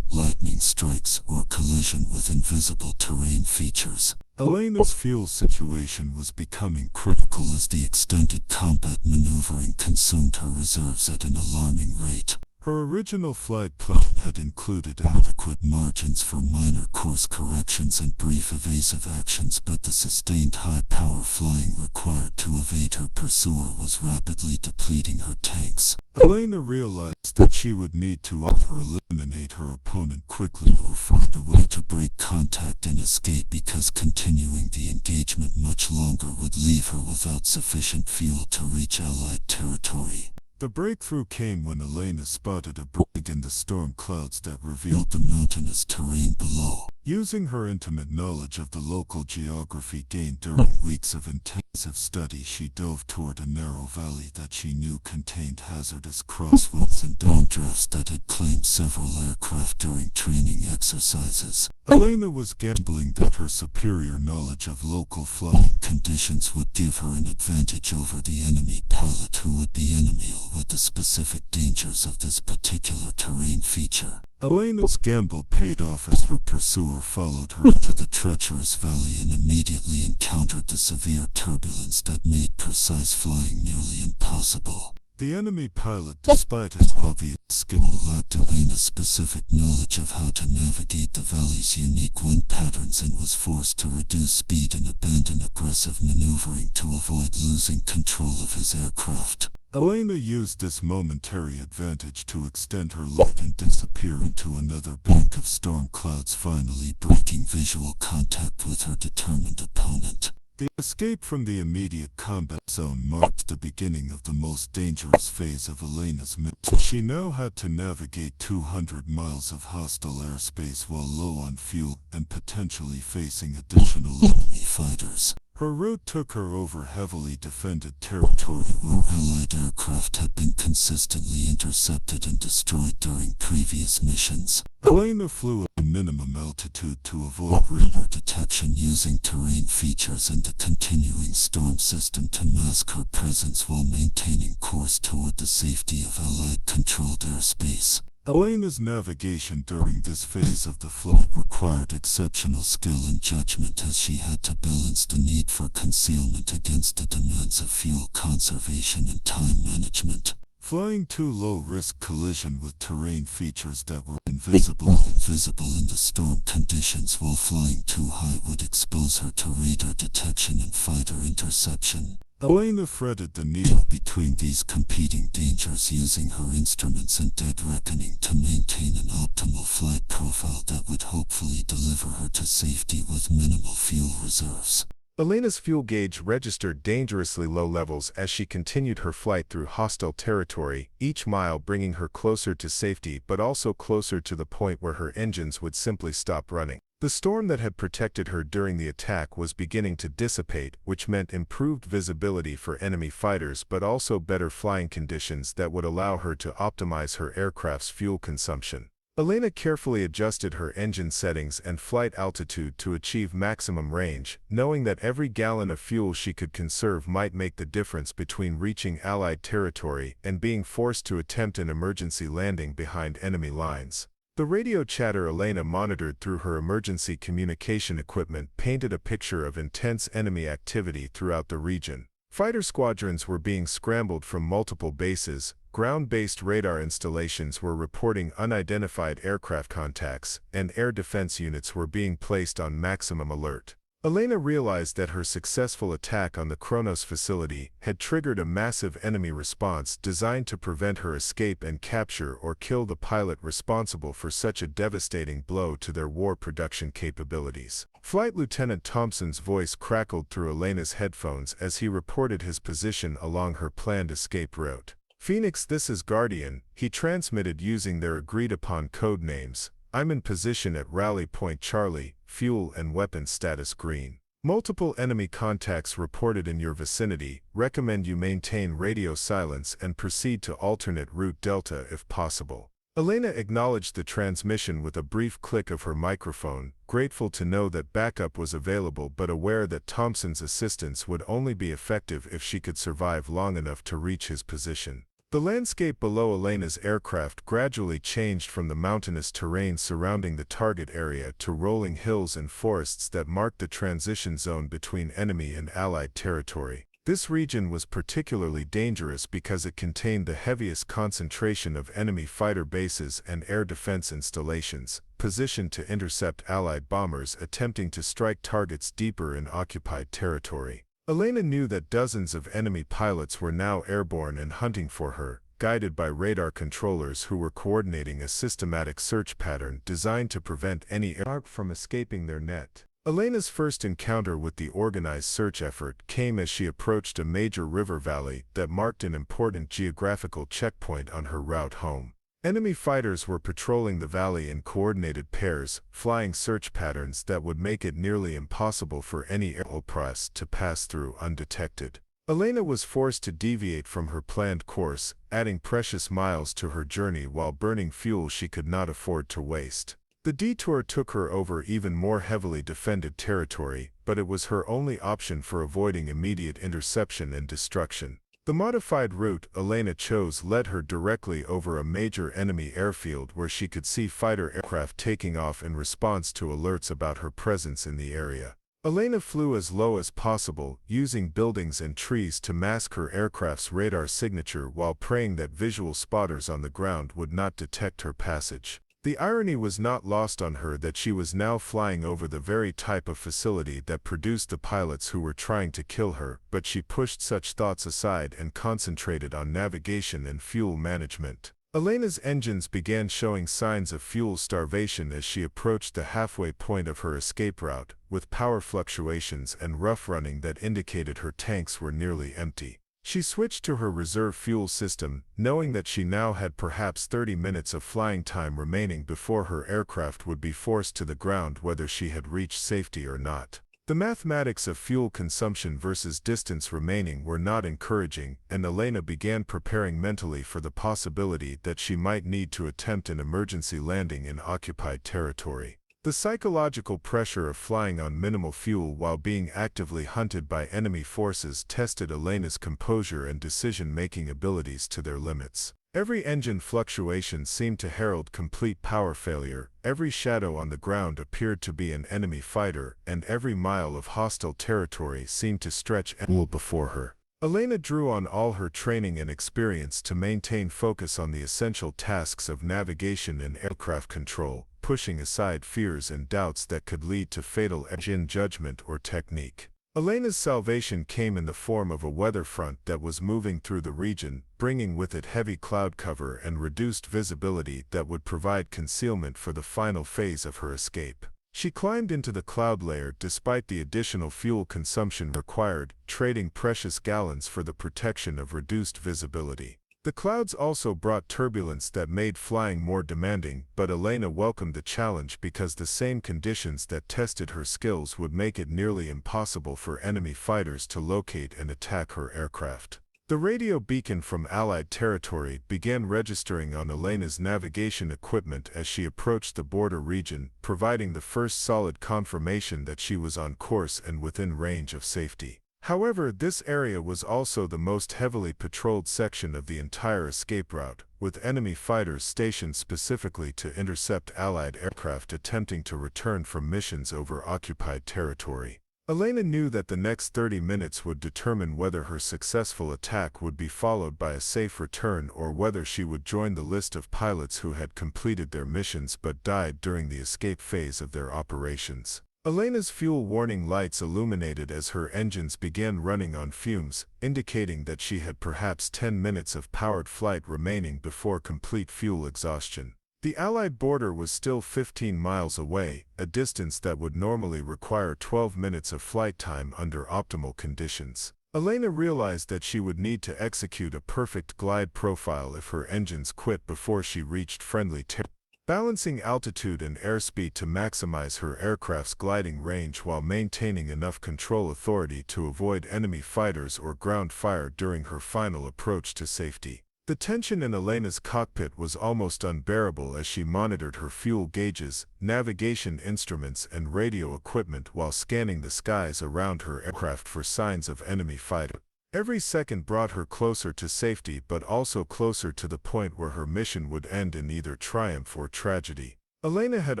lightning strikes, or collision with invisible terrain features. Elena's fuel situation was becoming critical as the extended combat maneuvering consumed her reserves at an alarming rate. Her original flight plan had included adequate margins for minor course corrections and brief evasive actions, but the sustained high-power flying required to evade her pursuer was rapidly depleting her tanks. Elena realized that she would need to either eliminate her opponent quickly or find a way to break contact and escape, because continuing the engagement much longer would leave her without sufficient fuel to reach Allied territory. The breakthrough came when Elena spotted a break in the storm clouds that revealed the mountainous terrain below. Using her intimate knowledge of the local geography gained during weeks of intensive study, she dove toward a narrow valley that she knew contained hazardous crossroads and downdrafts that had claimed several aircraft during training exercises. Elena was gambling that her superior knowledge of local flying conditions would give her an advantage over the enemy pilot, who would be unfamiliar with the specific dangers of this particular terrain feature. Elena's gamble paid off as her pursuer followed her into the treacherous valley and immediately encountered the severe turbulence that made precise flying nearly impossible. The enemy pilot, despite his obvious skill, lacked Elena's specific knowledge of how to navigate the valley's unique wind patterns and was forced to reduce speed and abandon aggressive maneuvering to avoid losing control of his aircraft. Elena used this momentary advantage to extend her lead and disappear into another bank of storm clouds, finally breaking visual contact with her determined opponent. The escape from the immediate combat zone marked the beginning of the most dangerous phase of Elena's mission. She now had to navigate 200 miles of hostile airspace while low on fuel and potentially facing additional enemy fighters. Her route took her over heavily defended territory where Allied aircraft had been consistently intercepted and destroyed during previous missions. Elena flew at a minimum altitude to avoid radar detection, using terrain features and the continuing storm system to mask her presence while maintaining course toward the safety of Allied-controlled airspace. Elena's navigation during this phase of the flight required exceptional skill and judgment, as she had to balance the need for concealment against the demands of fuel conservation and time management. Flying too low risked collision with terrain features that were invisible in the storm conditions, while flying too high would expose her to radar detection and fighter interception. Elena threaded the needle between these competing dangers, using her instruments and dead reckoning to maintain an optimal flight profile that would hopefully deliver her to safety with minimal fuel reserves. Elena's fuel gauge registered dangerously low levels as she continued her flight through hostile territory, each mile bringing her closer to safety but also closer to the point where her engines would simply stop running. The storm that had protected her during the attack was beginning to dissipate, which meant improved visibility for enemy fighters but also better flying conditions that would allow her to optimize her aircraft's fuel consumption. Elena carefully adjusted her engine settings and flight altitude to achieve maximum range, knowing that every gallon of fuel she could conserve might make the difference between reaching Allied territory and being forced to attempt an emergency landing behind enemy lines. The radio chatter Elena monitored through her emergency communication equipment painted a picture of intense enemy activity throughout the region. Fighter squadrons were being scrambled from multiple bases, ground-based radar installations were reporting unidentified aircraft contacts, and air defense units were being placed on maximum alert. Elena realized that her successful attack on the Kronos facility had triggered a massive enemy response designed to prevent her escape and capture or kill the pilot responsible for such a devastating blow to their war production capabilities. Flight Lieutenant Thompson's voice crackled through Elena's headphones as he reported his position along her planned escape route. "Phoenix, this is Guardian," he transmitted using their agreed-upon code names. "I'm in position at Rally Point Charlie, fuel and weapon status green. Multiple enemy contacts reported in your vicinity. Recommend you maintain radio silence and proceed to alternate route Delta if possible." Elena acknowledged the transmission with a brief click of her microphone, grateful to know that backup was available but aware that Thompson's assistance would only be effective if she could survive long enough to reach his position. The landscape below Elena's aircraft gradually changed from the mountainous terrain surrounding the target area to rolling hills and forests that marked the transition zone between enemy and Allied territory. This region was particularly dangerous because it contained the heaviest concentration of enemy fighter bases and air defense installations, positioned to intercept Allied bombers attempting to strike targets deeper in occupied territory. Elena knew that dozens of enemy pilots were now airborne and hunting for her, guided by radar controllers who were coordinating a systematic search pattern designed to prevent any aircraft from escaping their net. Elena's first encounter with the organized search effort came as she approached a major river valley that marked an important geographical checkpoint on her route home. Enemy fighters were patrolling the valley in coordinated pairs, flying search patterns that would make it nearly impossible for any aerial press to pass through undetected. Elena was forced to deviate from her planned course, adding precious miles to her journey while burning fuel she could not afford to waste. The detour took her over even more heavily defended territory, but it was her only option for avoiding immediate interception and destruction. The modified route Elena chose led her directly over a major enemy airfield where she could see fighter aircraft taking off in response to alerts about her presence in the area. Elena flew as low as possible, using buildings and trees to mask her aircraft's radar signature while praying that visual spotters on the ground would not detect her passage. The irony was not lost on her that she was now flying over the very type of facility that produced the pilots who were trying to kill her, but she pushed such thoughts aside and concentrated on navigation and fuel management. Elena's engines began showing signs of fuel starvation as she approached the halfway point of her escape route, with power fluctuations and rough running that indicated her tanks were nearly empty. She switched to her reserve fuel system, knowing that she now had perhaps 30 minutes of flying time remaining before her aircraft would be forced to the ground whether she had reached safety or not. The mathematics of fuel consumption versus distance remaining were not encouraging, and Elena began preparing mentally for the possibility that she might need to attempt an emergency landing in occupied territory. The psychological pressure of flying on minimal fuel while being actively hunted by enemy forces tested Elena's composure and decision-making abilities to their limits. Every engine fluctuation seemed to herald complete power failure, every shadow on the ground appeared to be an enemy fighter, and every mile of hostile territory seemed to stretch endlessly before her. Elena drew on all her training and experience to maintain focus on the essential tasks of navigation and aircraft control, pushing aside fears and doubts that could lead to fatal engine judgment or technique. Elena's salvation came in the form of a weather front that was moving through the region, bringing with it heavy cloud cover and reduced visibility that would provide concealment for the final phase of her escape. She climbed into the cloud layer despite the additional fuel consumption required, trading precious gallons for the protection of reduced visibility. The clouds also brought turbulence that made flying more demanding, but Elena welcomed the challenge because the same conditions that tested her skills would make it nearly impossible for enemy fighters to locate and attack her aircraft. The radio beacon from Allied territory began registering on Elena's navigation equipment as she approached the border region, providing the first solid confirmation that she was on course and within range of safety. However, this area was also the most heavily patrolled section of the entire escape route, with enemy fighters stationed specifically to intercept Allied aircraft attempting to return from missions over occupied territory. Elena knew that the next 30 minutes would determine whether her successful attack would be followed by a safe return or whether she would join the list of pilots who had completed their missions but died during the escape phase of their operations. Elena's fuel warning lights illuminated as her engines began running on fumes, indicating that she had perhaps 10 minutes of powered flight remaining before complete fuel exhaustion. The Allied border was still 15 miles away, a distance that would normally require 12 minutes of flight time under optimal conditions. Elena realized that she would need to execute a perfect glide profile if her engines quit before she reached friendly territory. Balancing altitude and airspeed to maximize her aircraft's gliding range while maintaining enough control authority to avoid enemy fighters or ground fire during her final approach to safety. The tension in Elena's cockpit was almost unbearable as she monitored her fuel gauges, navigation instruments, and radio equipment while scanning the skies around her aircraft for signs of enemy fighter. Every second brought her closer to safety but also closer to the point where her mission would end in either triumph or tragedy. Elena had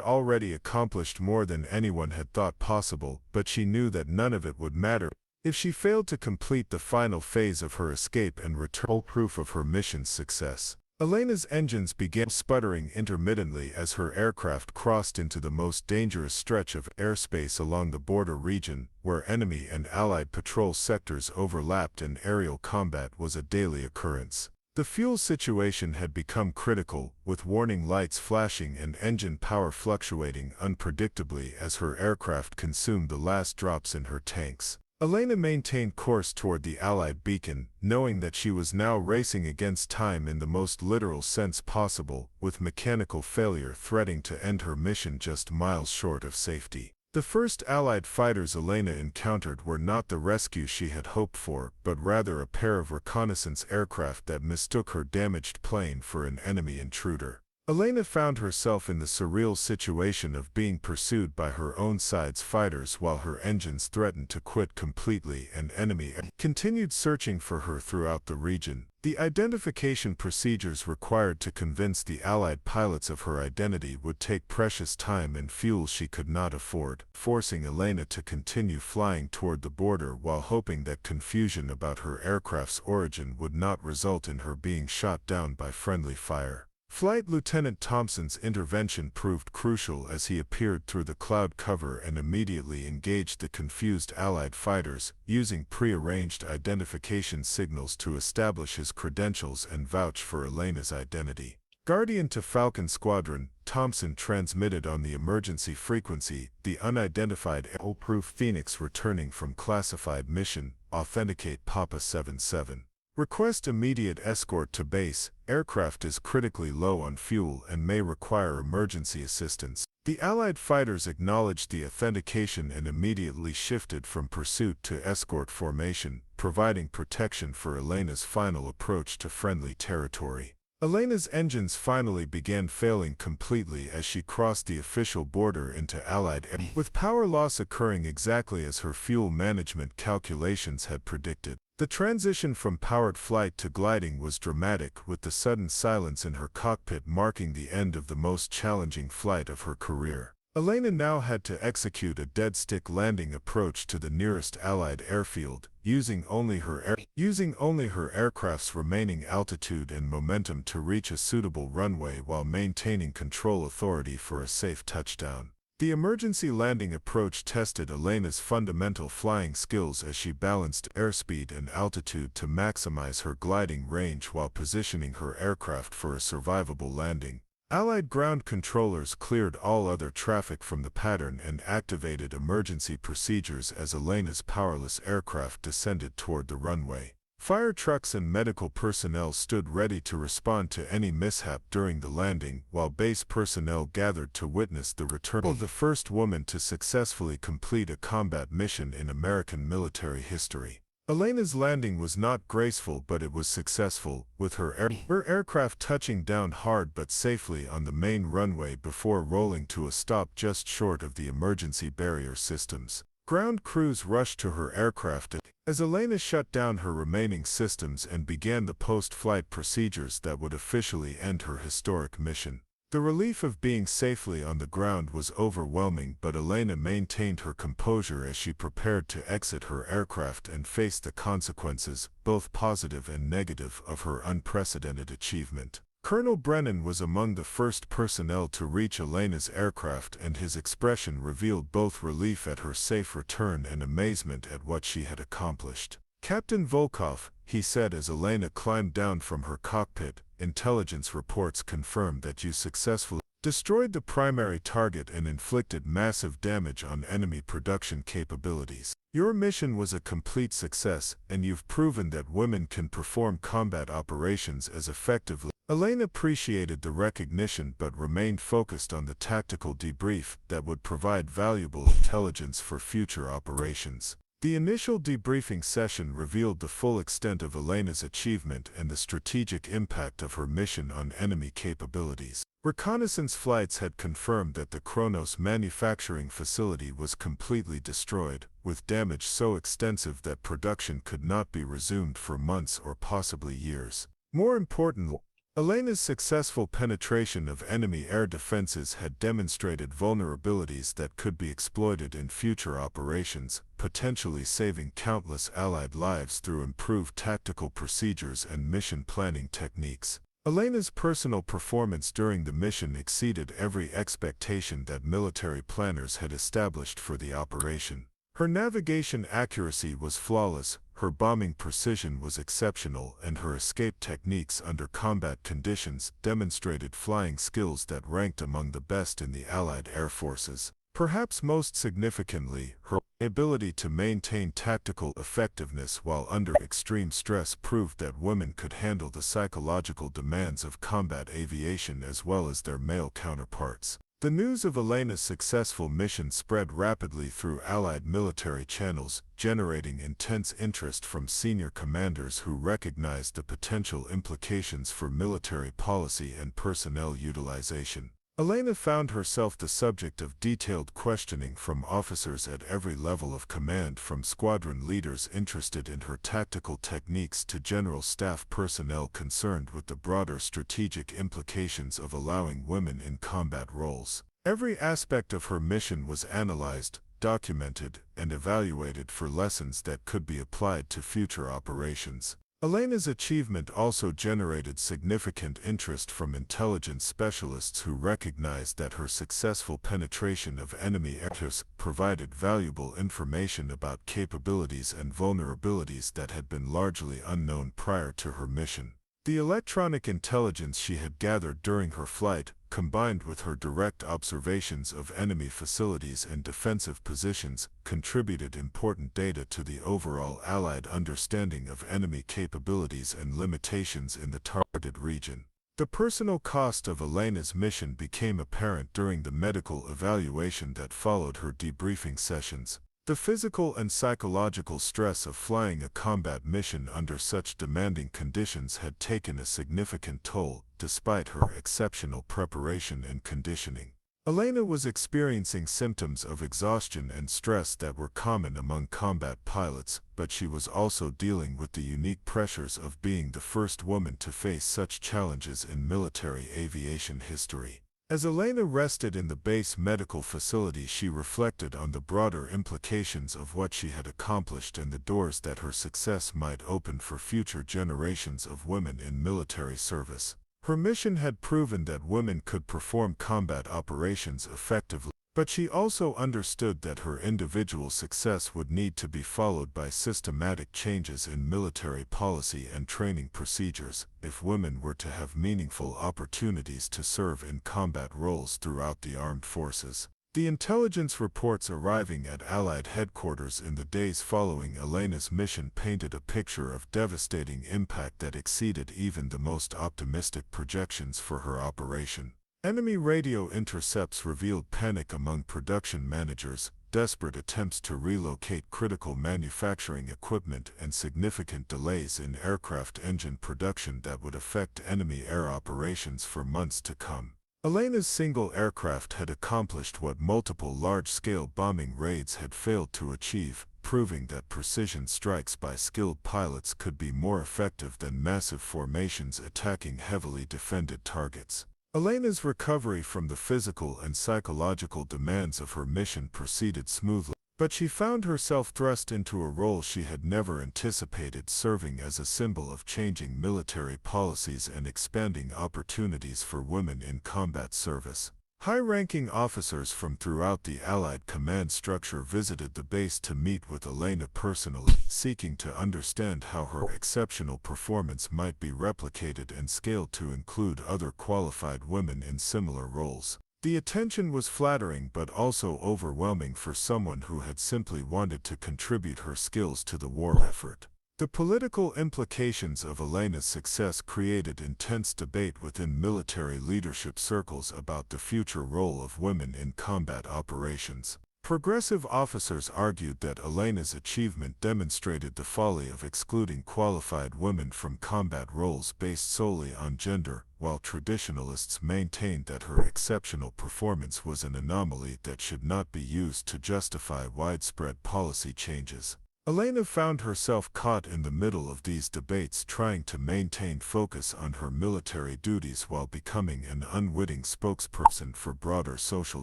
already accomplished more than anyone had thought possible, but she knew that none of it would matter if she failed to complete the final phase of her escape and return proof of her mission's success. Elena's engines began sputtering intermittently as her aircraft crossed into the most dangerous stretch of airspace along the border region, where enemy and Allied patrol sectors overlapped and aerial combat was a daily occurrence. The fuel situation had become critical, with warning lights flashing and engine power fluctuating unpredictably as her aircraft consumed the last drops in her tanks. Elena maintained course toward the Allied beacon, knowing that she was now racing against time in the most literal sense possible, with mechanical failure threatening to end her mission just miles short of safety. The first Allied fighters Elena encountered were not the rescue she had hoped for, but rather a pair of reconnaissance aircraft that mistook her damaged plane for an enemy intruder. Elena found herself in the surreal situation of being pursued by her own side's fighters while her engines threatened to quit completely and enemy continued searching for her throughout the region. The identification procedures required to convince the Allied pilots of her identity would take precious time and fuel she could not afford, forcing Elena to continue flying toward the border while hoping that confusion about her aircraft's origin would not result in her being shot down by friendly fire. Flight Lieutenant Thompson's intervention proved crucial as he appeared through the cloud cover and immediately engaged the confused Allied fighters, using pre-arranged identification signals to establish his credentials and vouch for Elena's identity. Guardian to Falcon Squadron, Thompson transmitted on the emergency frequency, the unidentified airproof Phoenix returning from classified mission, authenticate Papa 77. Request immediate escort to base, aircraft is critically low on fuel and may require emergency assistance. The Allied fighters acknowledged the authentication and immediately shifted from pursuit to escort formation, providing protection for Elena's final approach to friendly territory. Elena's engines finally began failing completely as she crossed the official border into Allied air, with power loss occurring exactly as her fuel management calculations had predicted. The transition from powered flight to gliding was dramatic, with the sudden silence in her cockpit marking the end of the most challenging flight of her career. Elena now had to execute a dead-stick landing approach to the nearest Allied airfield, using only her aircraft's remaining altitude and momentum to reach a suitable runway while maintaining control authority for a safe touchdown. The emergency landing approach tested Elena's fundamental flying skills as she balanced airspeed and altitude to maximize her gliding range while positioning her aircraft for a survivable landing. Allied ground controllers cleared all other traffic from the pattern and activated emergency procedures as Elena's powerless aircraft descended toward the runway. Fire trucks and medical personnel stood ready to respond to any mishap during the landing, while base personnel gathered to witness the return of the first woman to successfully complete a combat mission in American military history. Elena's landing was not graceful, but it was successful, with her aircraft touching down hard but safely on the main runway before rolling to a stop just short of the emergency barrier systems. Ground crews rushed to her aircraft as Elena shut down her remaining systems and began the post-flight procedures that would officially end her historic mission. The relief of being safely on the ground was overwhelming, but Elena maintained her composure as she prepared to exit her aircraft and face the consequences, both positive and negative, of her unprecedented achievement. Colonel Brennan was among the first personnel to reach Elena's aircraft, and his expression revealed both relief at her safe return and amazement at what she had accomplished. "Captain Volkov," he said as Elena climbed down from her cockpit, "intelligence reports confirm that you successfully destroyed the primary target and inflicted massive damage on enemy production capabilities. Your mission was a complete success, and you've proven that women can perform combat operations as effectively." Elena appreciated the recognition but remained focused on the tactical debrief that would provide valuable intelligence for future operations. The initial debriefing session revealed the full extent of Elena's achievement and the strategic impact of her mission on enemy capabilities. Reconnaissance flights had confirmed that the Kronos manufacturing facility was completely destroyed, with damage so extensive that production could not be resumed for months or possibly years. More importantly, Elena's successful penetration of enemy air defenses had demonstrated vulnerabilities that could be exploited in future operations, potentially saving countless Allied lives through improved tactical procedures and mission planning techniques. Elena's personal performance during the mission exceeded every expectation that military planners had established for the operation. Her navigation accuracy was flawless, her bombing precision was exceptional, and her escape techniques under combat conditions demonstrated flying skills that ranked among the best in the Allied air forces. Perhaps most significantly, her ability to maintain tactical effectiveness while under extreme stress proved that women could handle the psychological demands of combat aviation as well as their male counterparts. The news of Elena's successful mission spread rapidly through Allied military channels, generating intense interest from senior commanders who recognized the potential implications for military policy and personnel utilization. Elena found herself the subject of detailed questioning from officers at every level of command, from squadron leaders interested in her tactical techniques to general staff personnel concerned with the broader strategic implications of allowing women in combat roles. Every aspect of her mission was analyzed, documented, and evaluated for lessons that could be applied to future operations. Elena's achievement also generated significant interest from intelligence specialists who recognized that her successful penetration of enemy aircraft provided valuable information about capabilities and vulnerabilities that had been largely unknown prior to her mission. The electronic intelligence she had gathered during her flight, combined with her direct observations of enemy facilities and defensive positions, contributed important data to the overall Allied understanding of enemy capabilities and limitations in the targeted region. The personal cost of Elena's mission became apparent during the medical evaluation that followed her debriefing sessions. The physical and psychological stress of flying a combat mission under such demanding conditions had taken a significant toll, despite her exceptional preparation and conditioning. Elena was experiencing symptoms of exhaustion and stress that were common among combat pilots, but she was also dealing with the unique pressures of being the first woman to face such challenges in military aviation history. As Elena rested in the base medical facility, she reflected on the broader implications of what she had accomplished and the doors that her success might open for future generations of women in military service. Her mission had proven that women could perform combat operations effectively, but she also understood that her individual success would need to be followed by systematic changes in military policy and training procedures if women were to have meaningful opportunities to serve in combat roles throughout the armed forces. The intelligence reports arriving at Allied headquarters in the days following Elena's mission painted a picture of devastating impact that exceeded even the most optimistic projections for her operation. Enemy radio intercepts revealed panic among production managers, desperate attempts to relocate critical manufacturing equipment, and significant delays in aircraft engine production that would affect enemy air operations for months to come. Elena's single aircraft had accomplished what multiple large-scale bombing raids had failed to achieve, proving that precision strikes by skilled pilots could be more effective than massive formations attacking heavily defended targets. Elena's recovery from the physical and psychological demands of her mission proceeded smoothly, but she found herself thrust into a role she had never anticipated, serving as a symbol of changing military policies and expanding opportunities for women in combat service. High-ranking officers from throughout the Allied command structure visited the base to meet with Elena personally, seeking to understand how her exceptional performance might be replicated and scaled to include other qualified women in similar roles. The attention was flattering but also overwhelming for someone who had simply wanted to contribute her skills to the war effort. The political implications of Elena's success created intense debate within military leadership circles about the future role of women in combat operations. Progressive officers argued that Elena's achievement demonstrated the folly of excluding qualified women from combat roles based solely on gender, while traditionalists maintained that her exceptional performance was an anomaly that should not be used to justify widespread policy changes. Elena found herself caught in the middle of these debates, trying to maintain focus on her military duties while becoming an unwitting spokesperson for broader social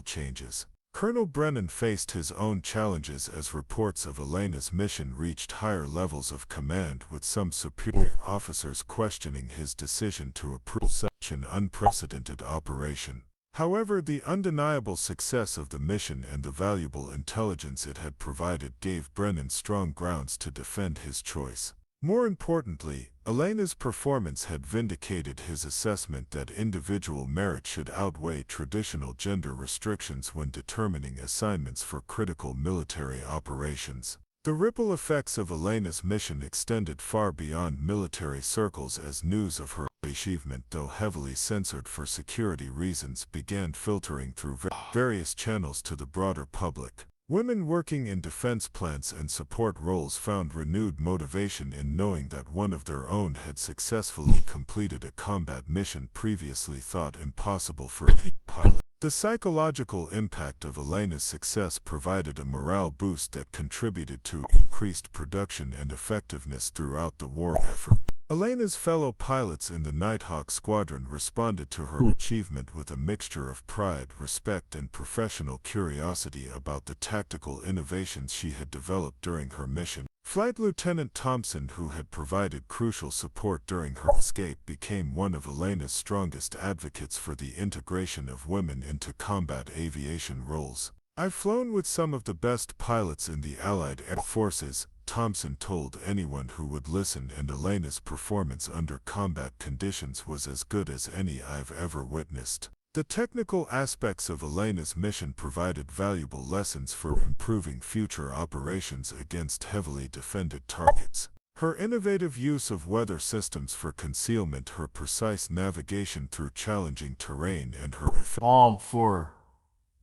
changes. Colonel Brennan faced his own challenges as reports of Elena's mission reached higher levels of command, with some superior officers questioning his decision to approve such an unprecedented operation. However, the undeniable success of the mission and the valuable intelligence it had provided gave Brennan strong grounds to defend his choice. More importantly, Elena's performance had vindicated his assessment that individual merit should outweigh traditional gender restrictions when determining assignments for critical military operations. The ripple effects of Elena's mission extended far beyond military circles as news of her achievement, though heavily censored for security reasons, began filtering through various channels to the broader public. Women working in defense plants and support roles found renewed motivation in knowing that one of their own had successfully completed a combat mission previously thought impossible for a pilot. The psychological impact of Elena's success provided a morale boost that contributed to increased production and effectiveness throughout the war effort. Elena's fellow pilots in the Nighthawk Squadron responded to her achievement with a mixture of pride, respect, and professional curiosity about the tactical innovations she had developed during her mission. Flight Lieutenant Thompson, who had provided crucial support during her escape, became one of Elena's strongest advocates for the integration of women into combat aviation roles. "I've flown with some of the best pilots in the Allied Air Forces," Thompson told anyone who would listen, and Elena's performance under combat conditions was as good as any I've ever witnessed. The technical aspects of Elena's mission provided valuable lessons for improving future operations against heavily defended targets. Her innovative use of weather systems for concealment, her precise navigation through challenging terrain, and her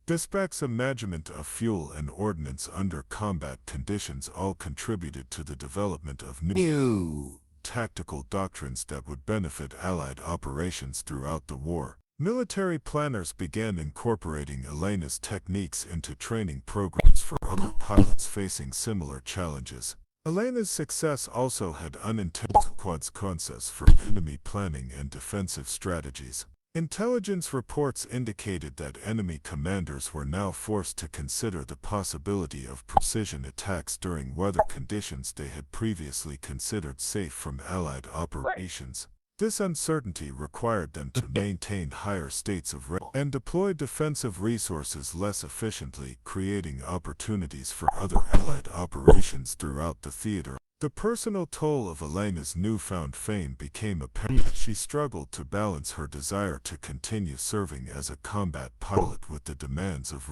dispatch management of fuel and ordnance under combat conditions all contributed to the development of new tactical doctrines that would benefit Allied operations throughout the war. Military planners began incorporating Elena's techniques into training programs for other pilots facing similar challenges. Elena's success also had unintended consequences for enemy planning and defensive strategies. Intelligence reports indicated that enemy commanders were now forced to consider the possibility of precision attacks during weather conditions they had previously considered safe from Allied operations. This uncertainty required them to maintain higher states of risk and deploy defensive resources less efficiently, creating opportunities for other Allied operations throughout the theater. The personal toll of Elena's newfound fame became apparent. She struggled to balance her desire to continue serving as a combat pilot with the demands of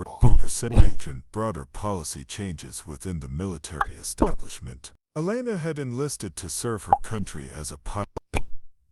and broader policy changes within the military establishment. Elena had enlisted to serve her country as a pilot,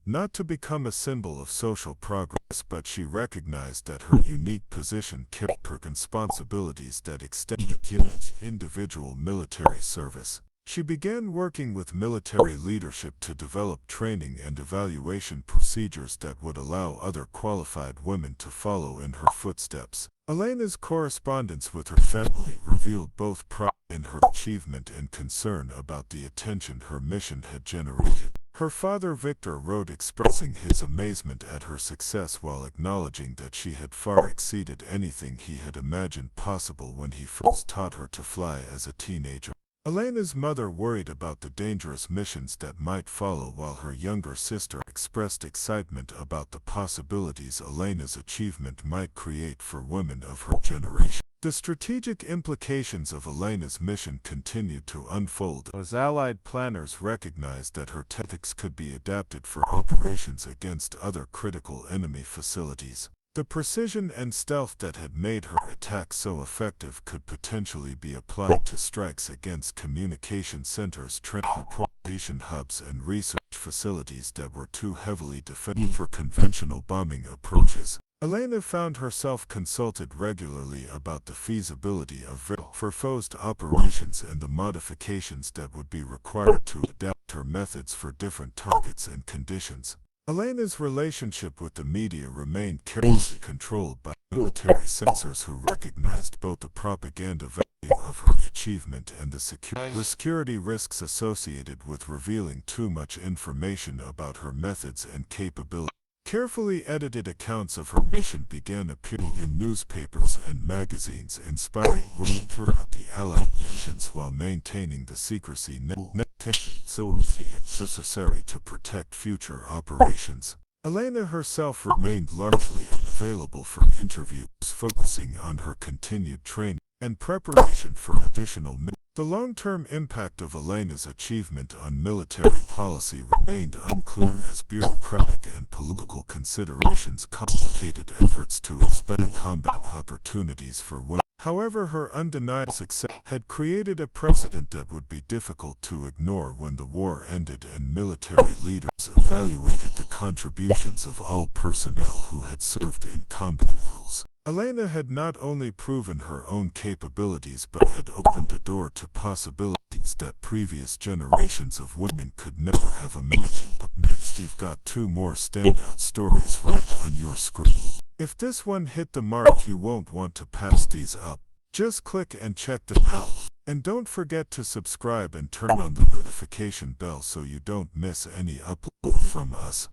not to become a symbol of social progress, but she recognized that her unique position kept her responsibilities that extended beyond individual military service. She began working with military leadership to develop training and evaluation procedures that would allow other qualified women to follow in her footsteps. Elena's correspondence with her family revealed both pride in her achievement and concern about the attention her mission had generated. Her father Victor wrote expressing his amazement at her success while acknowledging that she had far exceeded anything he had imagined possible when he first taught her to fly as a teenager. Elena's mother worried about the dangerous missions that might follow, while her younger sister expressed excitement about the possibilities Elena's achievement might create for women of her generation. The strategic implications of Elena's mission continued to unfold as Allied planners recognized that her tactics could be adapted for operations against other critical enemy facilities. The precision and stealth that had made her attack so effective could potentially be applied to strikes against communication centers, transportation hubs, and research facilities that were too heavily defended for conventional bombing approaches. Elena found herself consulted regularly about the feasibility of proposed operations and the modifications that would be required to adapt her methods for different targets and conditions. Elena's relationship with the media remained carefully controlled by military censors who recognized both the propaganda value of her achievement and the security risks associated with revealing too much information about her methods and capabilities. Carefully edited accounts of her mission began appearing in newspapers and magazines, inspiring women throughout the Allied nations while maintaining the secrecy necessary to protect future operations. Elena herself remained largely unavailable for interviews, focusing on her continued training and preparation for additional missions. The long-term impact of Elena's achievement on military policy remained unclear as bureaucratic and political considerations complicated efforts to expand combat opportunities for women. However, her undeniable success had created a precedent that would be difficult to ignore when the war ended and military leaders evaluated the contributions of all personnel who had served in combat roles. Elena had not only proven her own capabilities but had opened the door to possibilities that previous generations of women could never have imagined. But next you've got two more standout stories right on your screen. If this one hit the mark, you won't want to pass these up. Just click and check them out. And don't forget to subscribe and turn on the notification bell so you don't miss any upload from us.